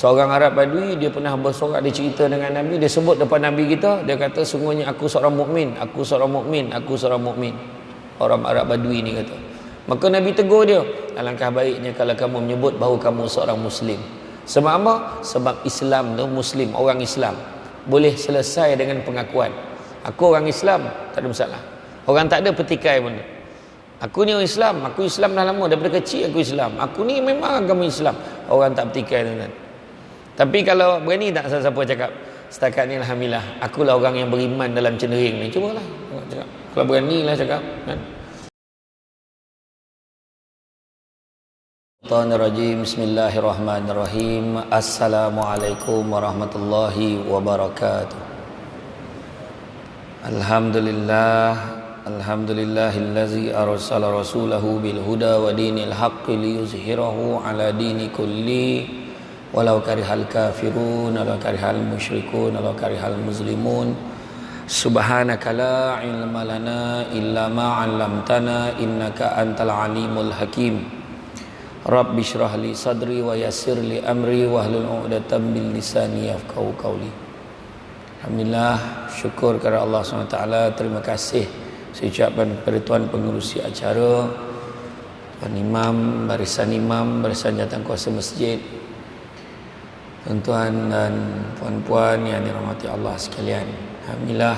Seorang Arab Badui, dia pernah bersorak, dia cerita dengan Nabi, dia sebut depan Nabi kita, dia kata sungguhnya aku seorang mukmin, aku seorang mukmin, aku seorang mukmin. Orang Arab Badui ni kata. Maka Nabi tegur dia, alangkah baiknya kalau kamu menyebut bahawa kamu seorang muslim. Sebab apa? Sebab Islam tu muslim, orang Islam boleh selesai dengan pengakuan. Aku orang Islam, tak ada masalah. Orang tak ada petikai pun. Aku ni orang Islam, aku Islam dah lama, daripada kecil aku Islam. Aku ni memang agama Islam. Orang tak petikai, tuan-tuan. Tapi kalau berani tak siapa cakap, setakat ni alhamdulillah, akulah orang yang beriman dalam cendering ni. Cubalah cakap. Kalau beranilah cakap, kan? Bismillahirrahmanirrahim. Assalamualaikum warahmatullahi wabarakatuh. Alhamdulillahillazi arsala rasulahu bil huda wa dinil haqqi liyuzhirahu ala dini kulli walau karihal kafirun walau karihal musyrikun walau karihal muslimun. Subhanaka la ilma lana illa ma 'allamtana innaka antal alimul hakim. Rabbi shrah li sadri wa yassir li amri wahlul 'uqdatam min lisani yafqahu qawli. Alhamdulillah, syukur kepada Allah SWT. Terima kasih saya ucapkan kepada tuan pengerusi acara, tuan imam, barisan jawatan kuasa masjid, tuan-tuan dan puan-puan yang dirahmati Allah sekalian. Alhamdulillah,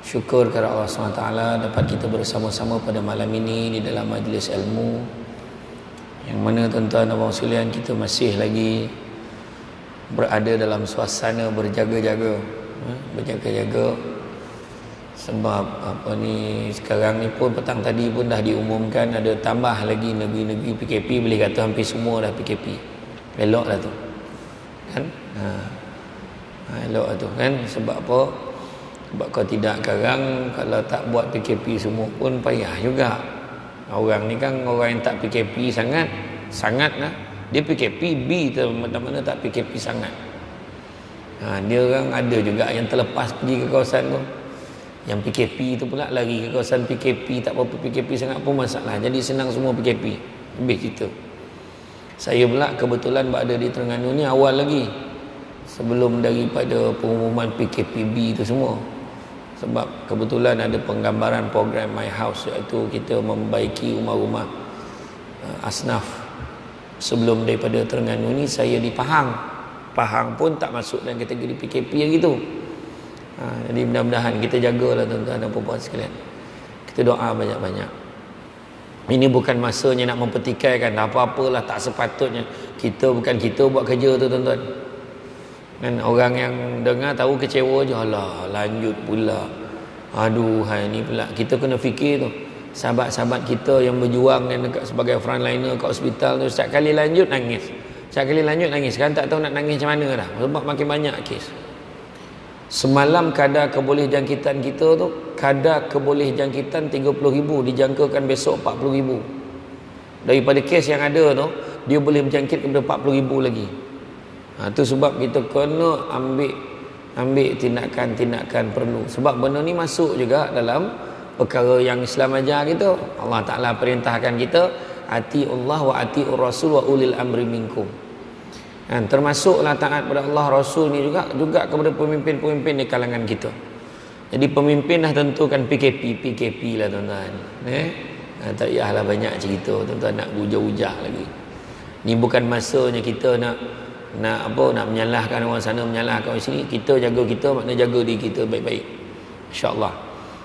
syukur kepada Allah SWT dapat kita bersama-sama pada malam ini di dalam majlis ilmu, yang mana tuan-tuan dan puan sekalian, kita masih lagi berada dalam suasana berjaga-jaga. Sebab apa ni, sekarang ni pun petang tadi pun dah diumumkan ada tambah lagi negeri-negeri PKP. Boleh kata hampir semua dah PKP. Elok lah tu, kan? Elok lah tu, kan? Sebab apa? Sebab kalau tidak sekarang, kalau tak buat PKP semua pun payah juga. Orang ni kan orang yang tak PKP sangat lah. Dia PKP B tu, mana-mana tak PKP sangat. Dia orang ada juga yang terlepas pergi ke kawasan tu, yang PKP tu pula lari ke kawasan PKP, tak apa-apa PKP sangat pun masalah. Jadi senang semua PKP. Habis cerita. Saya pula kebetulan berada di Terengganu ni awal lagi, sebelum daripada pengumuman PKPB tu semua. Sebab kebetulan ada penggambaran program My House, iaitu kita membaiki rumah-rumah asnaf. Sebelum daripada Terengganu ni saya di Pahang. Pahang pun tak masuk dalam kategori PKP yang gitu. Jadi mudah-mudahan kita jagalah tuan-tuan dan puan-puan sekalian. Kita doa banyak-banyak. Ini bukan masanya nak mempertikaikan, apa-apalah, tak sepatutnya. Kita bukan kita buat kerja tu, tuan-tuan. Dan orang yang dengar tahu kecewa je. Alah, lanjut pula. Aduh, hai ni pula. Kita kena fikir tu. Sahabat-sahabat kita yang berjuang yang dekat sebagai frontliner kat hospital tu, setiap kali lanjut nangis. Sekarang tak tahu nak nangis macam mana dah, sebab makin banyak kes. Semalam kadar keboleh jangkitan kita tu, kadar keboleh jangkitan 30,000, dijangkakan besok 40,000. Daripada kes yang ada tu, dia boleh berjangkit kepada 40,000 lagi. Tu sebab kita kena ambil tindakan perlu. Sebab benda ni masuk juga dalam perkara yang Islam ajar kita. Allah Ta'ala perintahkan kita, ati'ullah wa ati'ur rasul wa ulil amri minkum. Termasuklah taat pada Allah, Rasul ni juga kepada pemimpin-pemimpin di kalangan kita. Jadi pemimpin dah tentukan PKP lah, tuan-tuan. Tak payahlah banyak cerita, tuan-tuan, nak hujah-hujah lagi. Ni bukan masanya kita nak menyalahkan orang sana, menyalahkan orang sini. Kita jaga kita, makna jaga diri kita baik-baik, insya-Allah.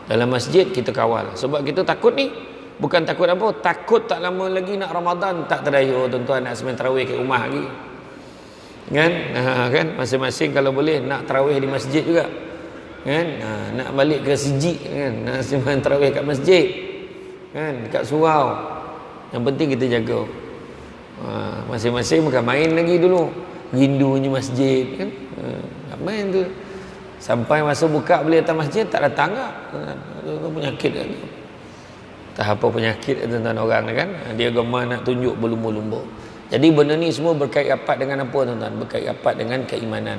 Dalam masjid kita kawal. Sebab kita takut ni, bukan takut apa, takut tak lama lagi nak Ramadan tak terdaya, tuan-tuan, nak sembang tarawih kat rumah lagi, kan? Kan masing-masing kalau boleh nak tarawih di masjid juga, kan? Nak balik ke sijik, kan? Nak sembang tarawih kat masjid, kan? Dekat surau. Yang penting kita jaga. Masing-masing bukan main lagi dulu, rindunya masjid, kan? Tak main tu. Sampai masa buka boleh datang masjid, tak datang tak? Penyakit kan? Tak apa penyakit tuan-tuan orang kan? Dia gemar nak tunjuk berlumba-lumba. Jadi benda ni semua berkait rapat dengan apa, tuan-tuan? Berkait rapat dengan keimanan.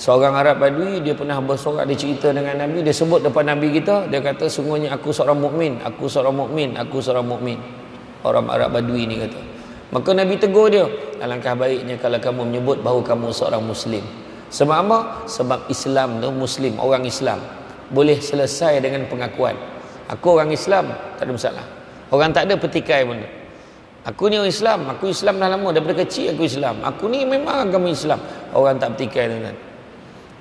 Seorang Arab Badui, dia pernah bersorak, dia cerita dengan Nabi, dia sebut depan Nabi kita, dia kata sungguhnya aku seorang mukmin, aku seorang mukmin, aku seorang mukmin. Orang Arab Badui ni kata. Maka Nabi tegur dia, alangkah baiknya kalau kamu menyebut bahawa kamu seorang Muslim. Sebab apa? Sebab Islam tu, Muslim, orang Islam boleh selesai dengan pengakuan, aku orang Islam, tak ada masalah. Orang tak ada petikai pun. Aku ni orang Islam, aku Islam dah lama, daripada kecil aku Islam, aku ni memang agama Islam. Orang tak petikai, tuan-tuan.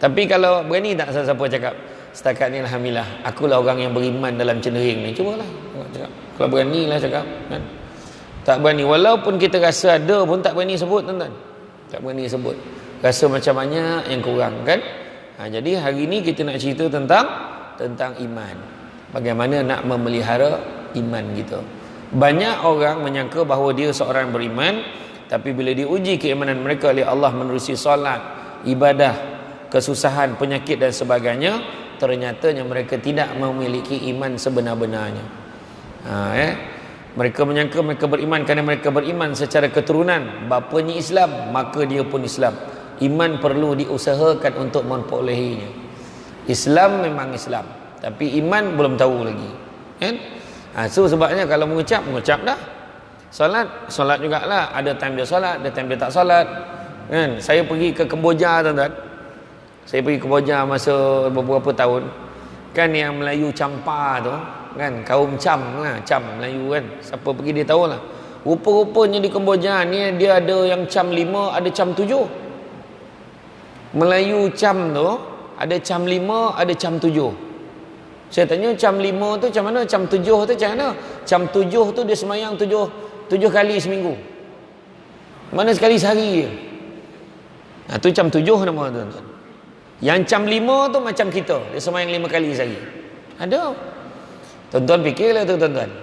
Tapi kalau berani tak siapa cakap, setakat ni alhamdulillah, akulah orang yang beriman dalam cendering ni. Cubalah cakap. Kalau beranilah cakap, kan? Tak berani, walaupun kita rasa ada pun tak berani sebut, tuan-tuan. Tak berani sebut. Rasa macam banyak yang kurang, kan? Jadi hari ni kita nak cerita tentang iman. Bagaimana nak memelihara iman kita. Banyak orang menyangka bahawa dia seorang beriman, tapi bila diuji keimanan mereka oleh Allah menerusi solat, ibadah, kesusahan, penyakit dan sebagainya, ternyatanya mereka tidak memiliki iman sebenar-benarnya. Mereka menyangka mereka beriman kerana mereka beriman secara keturunan, bapanya Islam, maka dia pun Islam. Iman perlu diusahakan untuk memperolehinya. Islam memang Islam, tapi iman belum tahu lagi, kan? So sebabnya kalau mengucap dah. Solat jugalah, ada time dia solat, ada time dia tak solat, kan? Saya pergi ke Kemboja, tuan-tuan. Saya pergi ke Kemboja masa beberapa tahun, kan, yang Melayu Campa tu, kan, kaum Cam lah, Cam Melayu, kan, siapa pergi dia tahulah. Rupa-rupanya di Kemboja ni dia ada yang Cam 5, ada Cam 7. Melayu Cam tu ada Cam 5, ada Cam 7. Saya tanya, Cam 5 tu macam mana, Cam 7 tu macam mana? Cam 7 tu dia semayang 7 kali seminggu, mana sekali sehari je. Tu Cam 7 nama, tuan-tuan. Yang Cam 5 tu macam kita, dia semayang 5 kali sehari. Ada. Tuan-tuan fikirlah tu, tuan-tuan.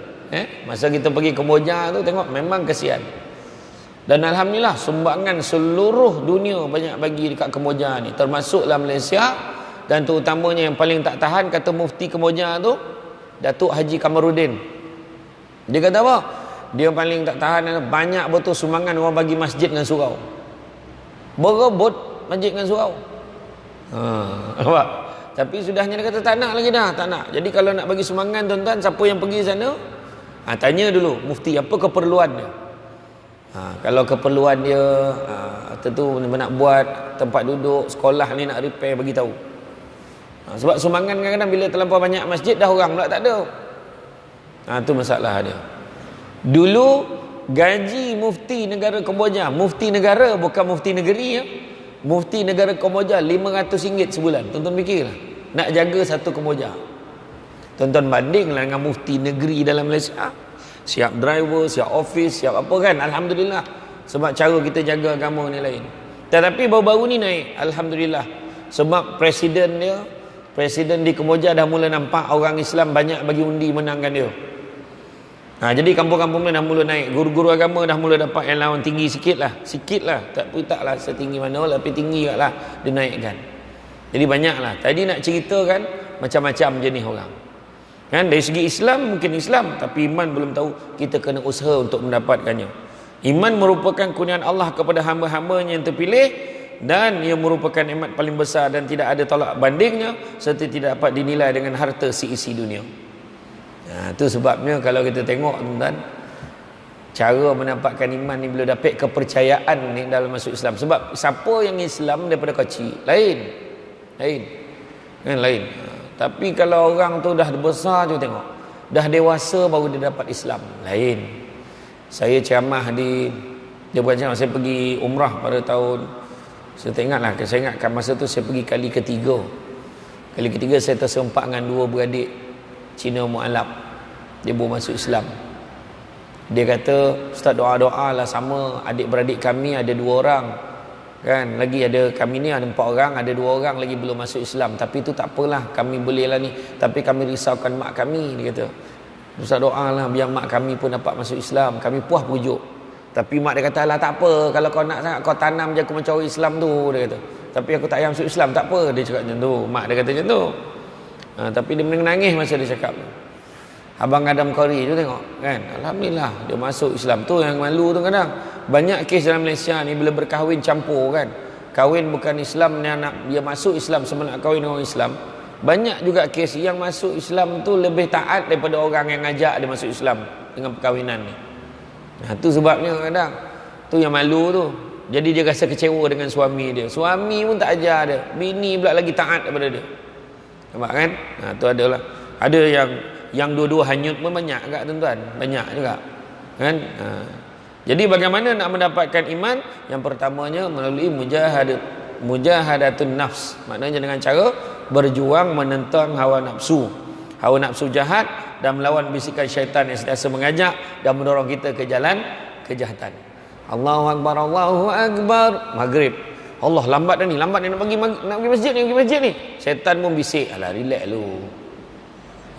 Masa kita pergi Kemboja tu, tengok memang kesian. Dan alhamdulillah sumbangan seluruh dunia banyak bagi dekat Kemboja ni, termasuklah Malaysia. Dan terutamanya yang paling tak tahan, kata Mufti Kemboja tu, Datuk Haji Kamarudin. Dia kata apa? Dia paling tak tahan, banyak betul sumbangan orang bagi masjid dengan surau. Berebut masjid dengan surau. Nampak? Tapi sudahnya dia kata tak nak lagi dah, tak nak. Jadi kalau nak bagi sumbangan, tuan-tuan, siapa yang pergi sana, tanya dulu Mufti apa keperluan dia. Kalau keperluan dia tentu nak buat tempat duduk, sekolah ni nak repair, bagi tahu. Sebab sumbangan kadang-kadang bila terlampau banyak masjid, dah orang pula tak ada. Tu masalah dia. Dulu gaji Mufti negara Kemboja, Mufti negara bukan Mufti negeri, ya. Mufti negara Kemboja RM500 sebulan. Tuan-tuan fikirlah, nak jaga satu Kemboja. Tuan-tuan bandinglah dengan Mufti negeri dalam Malaysia. Siap driver, siap office, siap apa, kan? Alhamdulillah. Sebab cara kita jaga agama ni lain. Tetapi baru-baru ni naik, alhamdulillah. Sebab presiden di Kemboja dah mula nampak orang Islam banyak bagi undi menangkan dia. Jadi kampung-kampung ni dah mula naik. Guru-guru agama dah mula dapat allowance tinggi sikit lah. Taklah setinggi mana lah, tapi tinggi lah dia naikkan. Jadi banyak lah. Tadi nak ceritakan macam-macam jenis orang, kan? Dari segi Islam mungkin Islam, tapi iman belum tahu. Kita kena usaha untuk mendapatkannya. Iman merupakan kurniaan Allah kepada hamba-hambanya yang terpilih, dan ia merupakan nikmat paling besar dan tidak ada tolak bandingnya, serta tidak dapat dinilai dengan harta seisi dunia. Itu sebabnya kalau kita tengok, tuan-tuan, cara mendapatkan iman ni bila dapat kepercayaan ni dalam masuk Islam. Sebab siapa yang Islam daripada kecil lain, kan, lain. Tapi kalau orang tu dah besar tu, tengok, dah dewasa baru dia dapat Islam, lain. Saya ceramah dia bukan ceramah, saya pergi umrah pada tahun, saya tak ingatlah, saya ingatkan masa tu saya pergi kali ketiga. Kali ketiga saya terserempak dengan dua beradik Cina mu'alaf. Dia baru masuk Islam. Dia kata, Ustaz, doa-doa lah sama adik-beradik kami ada 2 orang, kan, lagi ada kami ni ada 4 orang, ada 2 orang lagi belum masuk Islam. Tapi itu tak apalah, kami bolehlah ni, tapi kami risaukan mak kami. Dia kata, Ustaz, doa lah biar mak kami pun dapat masuk Islam. Kami puas pujuk. Tapi mak dia kata, lah tak apa, kalau kau nak sangat kau tanam je aku macam orang Islam tu. Dia kata, tapi aku tak payah masuk Islam, tak apa. Dia cakap macam tu, mak dia kata macam tu. Tapi dia menangis masa dia cakap. Abang Adam Qori tu tengok, kan, alhamdulillah dia masuk Islam. Tu yang malu tu kadang. Banyak kes dalam Malaysia ni bila berkahwin campur, kan. Kahwin bukan Islam, dia masuk Islam sebelum nak kahwin dengan orang Islam. Banyak juga kes yang masuk Islam tu lebih taat daripada orang yang ngajak dia masuk Islam dengan perkahwinan ni. Nah, tu sebabnya kadang tu yang malu tu. Jadi dia rasa kecewa dengan suami dia. Suami pun tak ajar dia. Bini pula lagi taat daripada dia. Nampak kan? Nah, tu adalah ada yang dua-dua hanyut pun banyak agak tuan-tuan. Banyak juga. Kan? Jadi bagaimana nak mendapatkan iman? Yang pertamanya melalui mujahadatun nafs. Maknanya dengan cara berjuang menentang hawa nafsu. Hawa nafsu jahat dan melawan bisikan syaitan yang sentiasa mengajak dan mendorong kita ke jalan kejahatan. Allahu Akbar, Allahu Akbar. Maghrib. Allah lambat dah ni, lambat ni nak pergi masjid ni, Syaitan pun bisik, alah relax lu.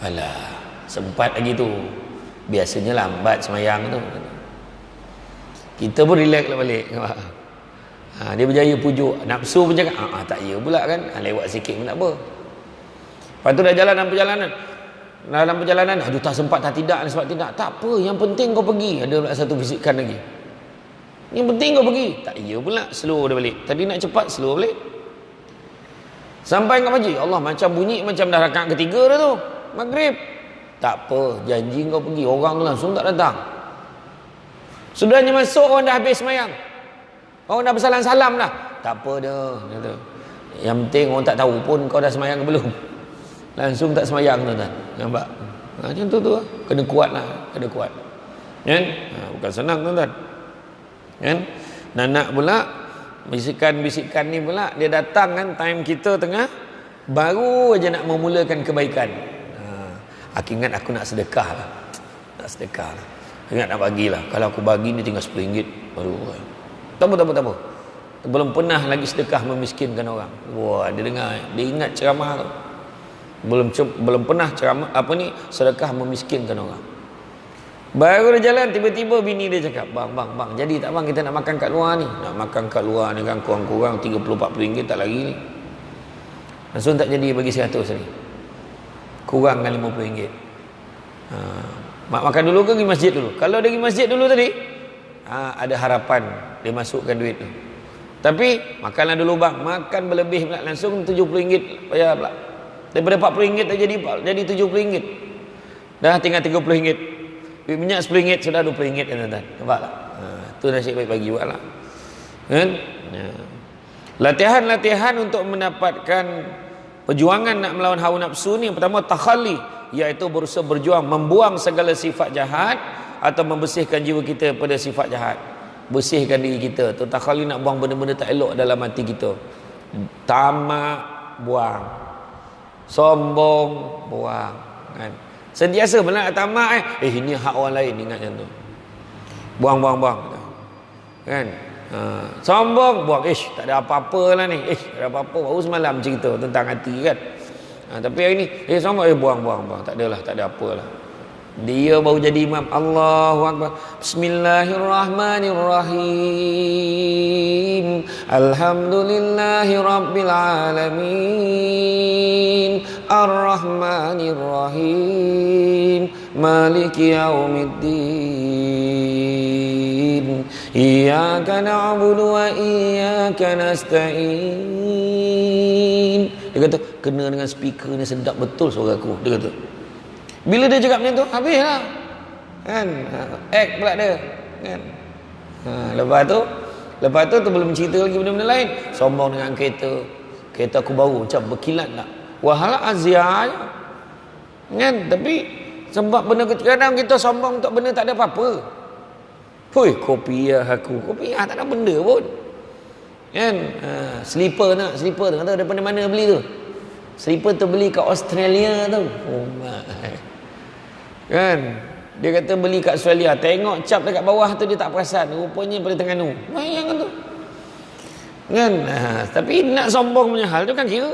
Alah, sempat lagi tu. Biasanya lambat semayang tu. Kita pun relax lah balik. Dia berjaya pujuk. Nafsu pun cakap, tak ya pula kan. Lewat sikit pun tak apa. Lepas tu dah jalan dalam perjalanan, aduh tak sempat, tak tidak, sebab tidak. Tak apa, yang penting kau pergi. Ada pula satu bisikan lagi. Yang penting kau pergi. Tak ya pula, slow dia balik. Tadi nak cepat, slow balik. Sampai kat masjid, Allah macam bunyi macam dah rakaat ketiga dah tu. Maghrib. Tak apa, janji kau pergi. Orang langsung tak datang. Sudahnya masuk, orang dah habis semayang. Orang dah bersalam-salam dah. Tak apa dah. Yang penting orang tak tahu pun kau dah semayang ke belum. Langsung tak semayang tuan-tuan. Nampak? Macam tu lah. Kena kuat lah. Kena kuat. Kan? Bukan senang tuan-tuan. Kan? Nak pula bisikan-bisikan ni pula dia datang kan time kita tengah baru aja nak memulakan kebaikan. Aku ingat aku nak sedekah lah. Nak sedekah lah. Ingat nak bagilah. Kalau aku bagi ni tinggal RM10. Aduh. Tak apa. Belum pernah lagi sedekah memiskinkan orang. Wah, dia dengar. Dia ingat ceramah tu. Belum pernah ceramah sedekah memiskinkan orang. Baru dia jalan, tiba-tiba bini dia cakap, bang, jadi tak bang kita nak makan kat luar ni? Nak makan kat luar ni kan kurang-kurang RM30-40 tak lagi ni. Langsung tak jadi bagi 100 ni. Kurang kan RM50. Mak makan dulu ke pergi masjid dulu? Kalau dia pergi masjid dulu tadi, ada harapan dia masukkan duit tu. Tapi makanlah dulu bang, makan berlebih pula langsung RM70 bayar pula. Daripada RM40 tak jadi RM70. Dah tinggal RM30. Duit minyak RM10 sudah RM20 tuan-tuan. Nampak tak? Tu nasib baik bagi buatlah. Kan? Latihan-latihan untuk mendapatkan perjuangan nak melawan hawa nafsu ni, yang pertama takhalli, iaitu berusaha berjuang membuang segala sifat jahat atau membersihkan jiwa kita pada sifat jahat. Bersihkan diri kita. Tu takhalli, nak buang benda-benda tak elok dalam hati kita. Tamak, buang. Sombong, buang. Kan? Sentiasa benar tamak ini hak orang lain, ingat macam tu. Buang. Kan? Sombong, buang. Tak ada apa-apa lah ni. Tak ada apa-apa. Baru semalam cerita tentang hati kan. Tapi hari ni sombong, buang. Tak adalah, tak ada apalah. Dia baru jadi imam. Allahu Akbar. Bismillahirrahmanirrahim. Alhamdulillahi Rabbil Alamin. Ar-Rahmanirrahim. Maliki yaumiddin. Iyyaka na'budu wa iyyaka nasta'in. Dia kata, kena dengan speaker ni sedap betul suara aku. Dia kata. Bila dia cakap macam tu, habislah. Kan? Act pula dia. Kan? Lepas tu belum cerita lagi benda-benda lain. Sombong dengan kereta. Kereta aku baru macam berkilat tak. Wahala azia je. Kan? Tapi sebab benda kadang kita sombong untuk benda tak ada apa-apa. Hui, kopiah aku. Kopiah tak ada benda pun. Kan? Slipper tu. Kata daripada mana beli tu? Slipper tu beli kat Australia tu. Oh my. Kan? Dia kata beli kat Australia. Tengok cap dekat bawah tu dia tak perasan. Rupanya pada Terengganu. Bayang kan tu. Kan? Tapi nak sombong punya hal tu kan kira.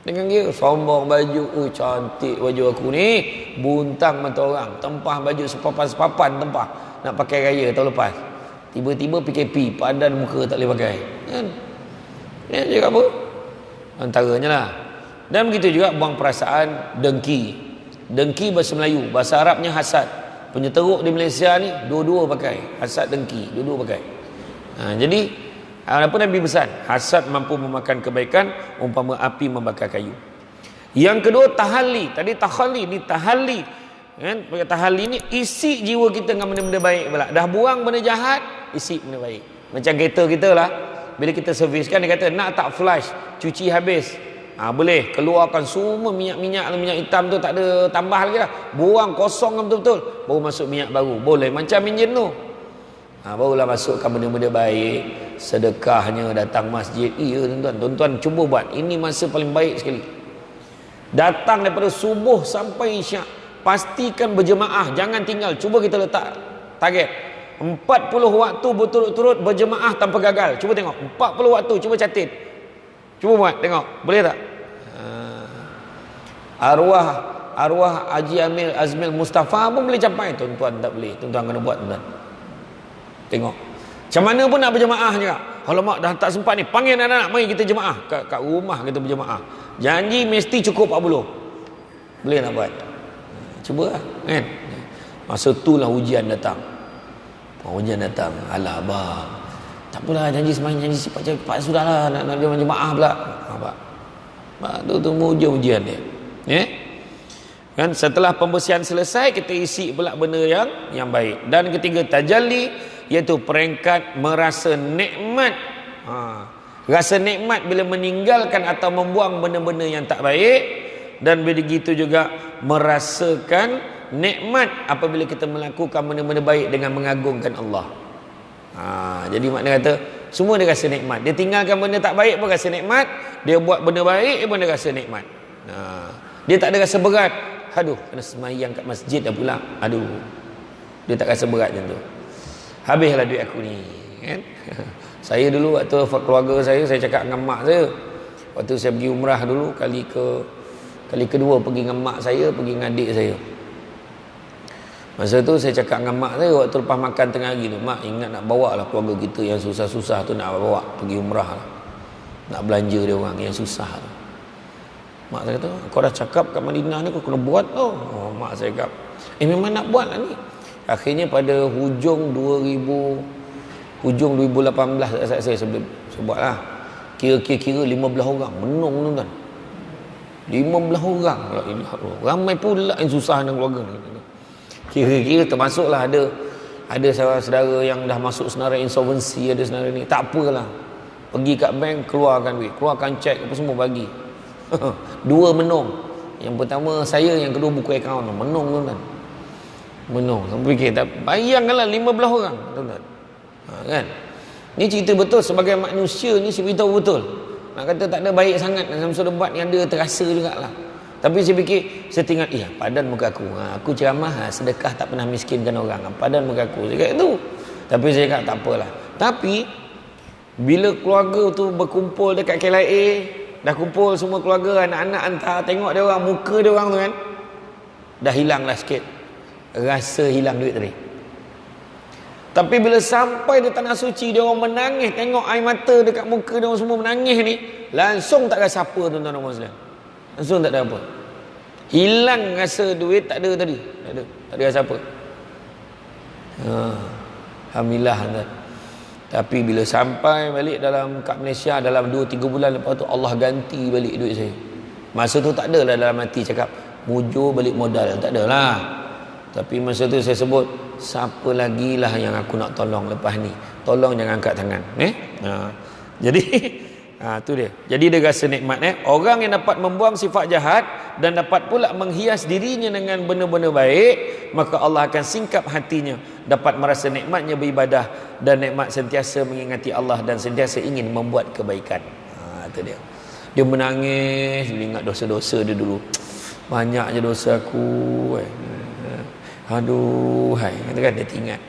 Dengan kira sombong baju. Cantik baju aku ni. Buntang mata orang. Tempah baju sepapan-sepapan tempah. Nak pakai raya tahun lepas. Tiba-tiba PKP. Padan muka tak boleh pakai. Kan? Dia cakap apa? Antaranya lah. Dan begitu juga buang perasaan dengki. Dengki bahasa Melayu, bahasa Arabnya hasad. Penyeteruk di Malaysia ni dua-dua pakai. Hasad, dengki, dua-dua pakai. Jadi apa Nabi pesan? Hasad mampu memakan kebaikan umpama api membakar kayu. Yang kedua tahalli. Tadi takhalli, ni tahalli. kan? Tahalli ni isi jiwa kita dengan benda-benda baik pula. Dah buang benda jahat, isi benda baik. Macam kereta kita lah, bila kita servis kan, dia kata nak tak flush, cuci habis, boleh keluarkan semua minyak-minyak hitam tu, tak ada tambah lagi lah, buang kosong betul-betul, baru masuk minyak baru, boleh. Macam enjin tu, barulah masukkan benda-benda baik. Sedekahnya, datang masjid. Ya tuan-tuan cuba buat, ini masa paling baik sekali. Datang daripada subuh sampai isyak, pastikan berjemaah, jangan tinggal. Cuba kita letak target 40 waktu berturut-turut berjemaah tanpa gagal. Cuba tengok 40 waktu, cuba catat, cuba buat, tengok boleh tak? Arwah Haji Azmil Mustafa pun boleh capai. Tuan-tuan tak boleh, tuan-tuan kena buat tuan. Tengok macam mana pun nak berjemaah juga. Alamak dah tak sempat ni, panggil anak-anak, mari kita jemaah kat rumah, kita berjemaah. Janji mesti cukup 40. Boleh nak buat? Cuba lah kan. Masa itulah ujian datang. Ujian datang. Alah abang, tak apalah, janji semalam, janji cepat sudahlah, nak berjemaah pula. Tu ujian dia. Kan, setelah pembersihan selesai, kita isi pula benda yang baik. Dan ketiga, tajalli, iaitu peringkat merasa nikmat. Rasa nikmat bila meninggalkan atau membuang benda-benda yang tak baik, dan begitu juga merasakan nikmat apabila kita melakukan benda-benda baik dengan mengagungkan Allah. Jadi makna kata semua dia rasa nikmat. Dia tinggalkan benda tak baik pun rasa nikmat, dia buat benda baik pun dia rasa nikmat. Dia tak ada rasa berat. Aduh, kena semayang kat masjid dah pula. Aduh, dia tak rasa berat macam tu. Habislah duit aku ni, kan? Saya dulu waktu keluarga saya cakap dengan mak saya, waktu saya pergi umrah dulu, kali kedua pergi dengan mak saya, pergi dengan adik saya. Masa tu saya cakap dengan mak saya waktu lepas makan tengah hari tu, mak ingat nak bawa lah keluarga kita yang susah-susah tu, nak bawa pergi umrah lah, nak belanja dia orang yang susah tu. Mak saya kata, kau dah cakap kat Madinah ni kau kena buat tau. Mak saya cakap, memang nak buat lah ni. Akhirnya pada hujung 2018 saya sebut lah, kira-kira 15 orang menung tuan-tuan. 15 orang, ramai pula yang susah dengan keluarga ni. Kira-kira termasuklah ada saudara yang dah masuk senarai insolvency, ada senarai ni, tak apalah, pergi kat bank, keluarkan duit, keluarkan cek apa semua bagi. Dua menung, yang pertama saya, yang kedua buku akaun, menung tuan-tuan. Menung, sampai fikir, tak bayangkanlah 15 orang tuan-tuan. Kan, ni cerita betul. Sebagai manusia ni saya beritahu betul, nak kata tak ada baik sangat dalam sudut debat ni, ada terasa jugalah. Tapi saya fikir, saya tengok, padan muka aku, aku ceramah, sedekah tak pernah miskinkan orang, padan muka aku, saya kata tu. Tapi saya kata tak apalah. Tapi bila keluarga tu berkumpul dekat KLIA, dah kumpul semua keluarga, anak-anak hantar, tengok dia orang, muka dia orang tu kan, dah hilang lah sikit rasa hilang duit tadi. Tapi bila sampai di tanah suci, dia orang menangis, tengok air mata dekat muka dia orang semua menangis ni, langsung tak rasa apa tuan-tuan dan muslim. Langsung tak ada apa. Hilang rasa duit, tak ada tadi. Tak ada rasa apa. Alhamdulillah tuan. Tapi bila sampai balik kat Malaysia, dalam 2-3 bulan lepas tu Allah ganti balik duit saya. Masa tu tak adalah dalam hati cakap mujur balik modal, tak adalah. Tapi masa tu saya sebut, siapa lagi lah yang aku nak tolong lepas ni, tolong jangan angkat tangan. Jadi tu dia. Jadi dia rasa nikmat. Orang yang dapat membuang sifat jahat dan dapat pula menghias dirinya dengan benda-benda baik, maka Allah akan singkap hatinya, dapat merasa nikmatnya beribadah dan nikmat sentiasa mengingati Allah dan sentiasa ingin membuat kebaikan. Itu dia. Dia menangis, dia ingat dosa-dosa dia dulu. Banyak je dosa aku. Aduh, kata kan, dia ingat.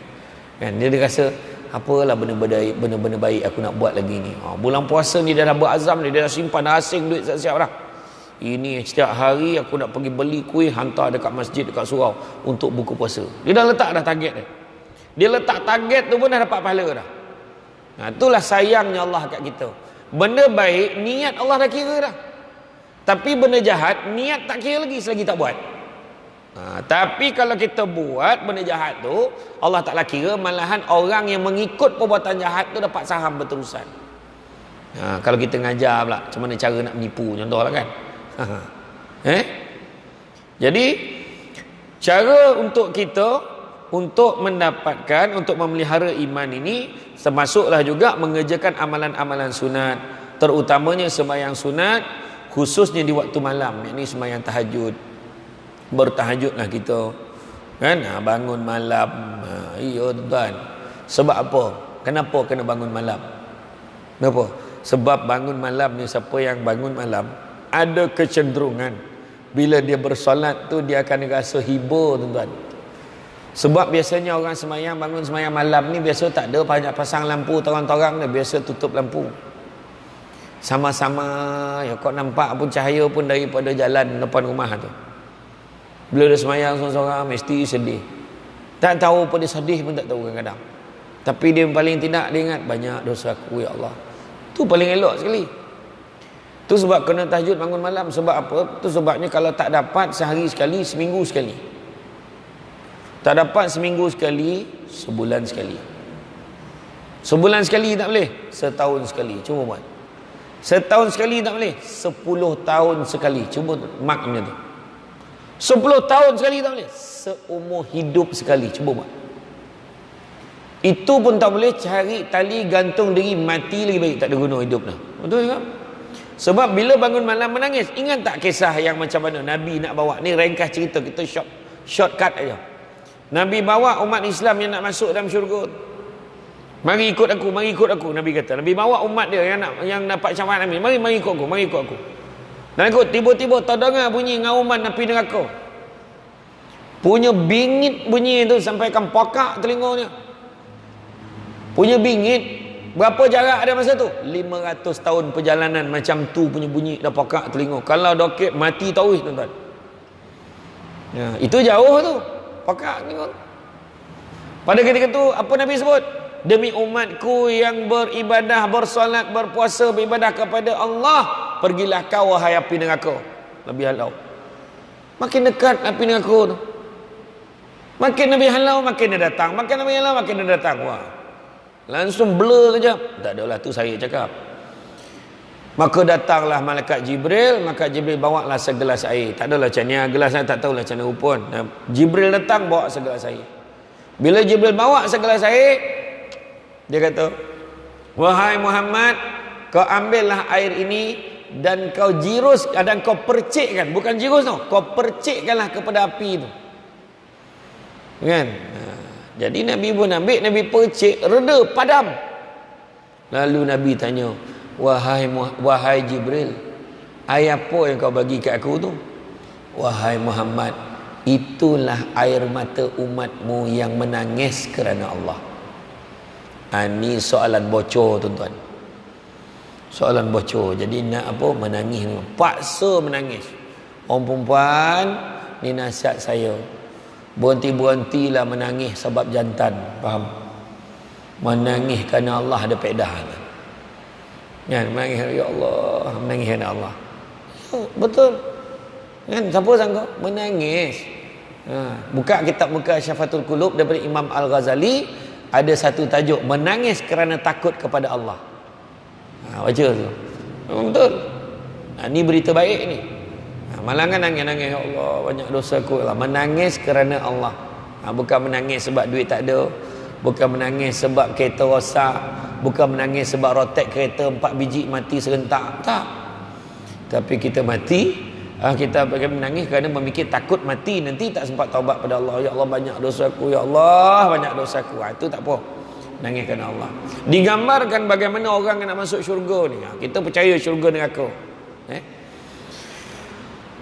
Kan, dia rasa apalah benda-benda baik aku nak buat lagi ni. Bulan puasa ni dia dah berazam ni, dia dah simpan, dah asing duit siap-siap dah. Ini setiap hari aku nak pergi beli kuih, hantar dekat masjid dekat surau untuk buku puasa. Dia dah letak dah target dia. Dia letak target tu pun dah dapat pahala dah. Itulah sayangnya Allah kat kita. Benda baik niat Allah dah kira dah. Tapi benda jahat niat tak kira lagi selagi tak buat. Tapi kalau kita buat benda jahat tu, Allah Ta'ala kira, malahan orang yang mengikut perbuatan jahat tu dapat saham berterusan. Kalau kita ngajar pula macam mana cara nak menipu, contohlah kan. Jadi Cara untuk kita untuk mendapatkan, untuk memelihara iman ini, termasuklah juga mengerjakan amalan-amalan sunat, terutamanya sembahyang sunat, khususnya di waktu malam, yakni sembahyang tahajud. Bertahajudlah kita, kan? Bangun malam. Iya tuan. Sebab apa? Kenapa kena bangun malam? Kenapa? Sebab bangun malam ni, siapa yang bangun malam ada kecenderungan bila dia bersolat tu dia akan rasa hibur tuan-tuan. Sebab biasanya orang semayang, bangun semayang malam ni biasa tak ada banyak pasang lampu torang-torang, biasa tutup lampu. Sama-sama ya, kau nampak pun cahaya pun daripada jalan depan rumah tu. Bila dia semayang seorang-seorang mesti sedih. Tak tahu apa dia sedih pun tak tahu kadang-kadang. Tapi dia paling tidak dia ingat banyak dosa aku ya Allah. Tu paling elok sekali. Tu sebab kena tahajud bangun malam. Sebab apa? Tu sebabnya kalau tak dapat sehari sekali, seminggu sekali. Tak dapat seminggu sekali, sebulan sekali. Sebulan sekali tak boleh, setahun sekali. Cuba buat. Setahun sekali tak boleh, 10 tahun sekali. Cuba mark macam tu. 10 tahun sekali tak boleh, seumur hidup sekali. Cuba buat. Itu pun tak boleh, cari tali gantung diri, mati lagi baik, tak ada guna hidup dah. Betul tak? Sebab bila bangun malam menangis, ingat tak kisah yang macam mana Nabi nak bawa? Ni ringkas cerita, kita shortcut aja. Nabi bawa umat Islam yang nak masuk dalam syurga. Mari ikut aku, mari ikut aku, Nabi kata. Nabi bawa umat dia yang dapat syafaat Nabi. Mari ikut aku, mari ikut aku. Dan ikut, tiba-tiba terdengar bunyi ngauman api neraka. Punya bingit bunyi tu sampai kan pokak telinganya. Punya bingit. Berapa jarak ada masa tu? 500 tahun perjalanan macam tu punya bunyi dah pokak telinga. Kalau dokek mati tauhid tuan-tuan. Ya, itu jauh tu. Pokak telinga. Pada ketika tu apa Nabi sebut? Demi umatku yang beribadah, bersolat, berpuasa, beribadah kepada Allah, pergilah kau wahai api neraka. Nabi halau. Makin dekat api neraka tu. Makin Nabi halau, makin dia datang. Makin Nabi halau, makin dia datang. Wah. Langsung blur kejap. Tak adalah, tu saya cakap. Maka datanglah malaikat Jibril. Maka Jibril bawa lah segelas air. Tak adalah macam ni, gelas saya tak tahulah macam mana rupun. Jibril datang bawa segelas air. Bila Jibril bawa segelas air, dia kata, wahai Muhammad, kau ambillah air ini dan kau jirus, dan kau percikkan. Bukan jirus tu, kau percikkanlah kepada api tu. Kan? Jadi Nabi pun ambil, Nabi percik, reda, padam. Lalu Nabi tanya, wahai Jibril, air apa yang kau bagi kat aku tu? Wahai Muhammad, itulah air mata umatmu yang menangis kerana Allah. Ini soalan bocor tuan-tuan. Soalan bocor. Jadi nak apa? Menangis. Paksa menangis. Orang perempuan, ni nasihat saya. Berhenti-berhentilah menangis sebab jantan. Faham? Menangis kerana Allah ada pedah. Kan? Menangis, ya Allah. Menangis kerana Allah. Ya, betul. Kan? Siapa sangka? Menangis. Buka kitab Muka Syafatul Qulub daripada Imam Al-Ghazali. Ada satu tajuk, menangis kerana takut kepada Allah. Baca tu. Betul. Ni berita baik ni. Malangan nangis-nangis, ya Allah banyak dosa aku. Menangis kerana Allah. Bukan menangis sebab duit tak ada. Bukan menangis sebab kereta rosak. Bukan menangis sebab rotek kereta 4 biji mati serentak. Tak. Tapi kita mati, kita menangis kerana memikir takut mati nanti tak sempat taubat pada Allah. Ya Allah banyak dosa aku, ya Allah banyak dosa aku. Itu tak apa. Nangis kerana Allah. Digambarkan bagaimana orang yang nak masuk syurga ni. Kita percaya syurga neraka.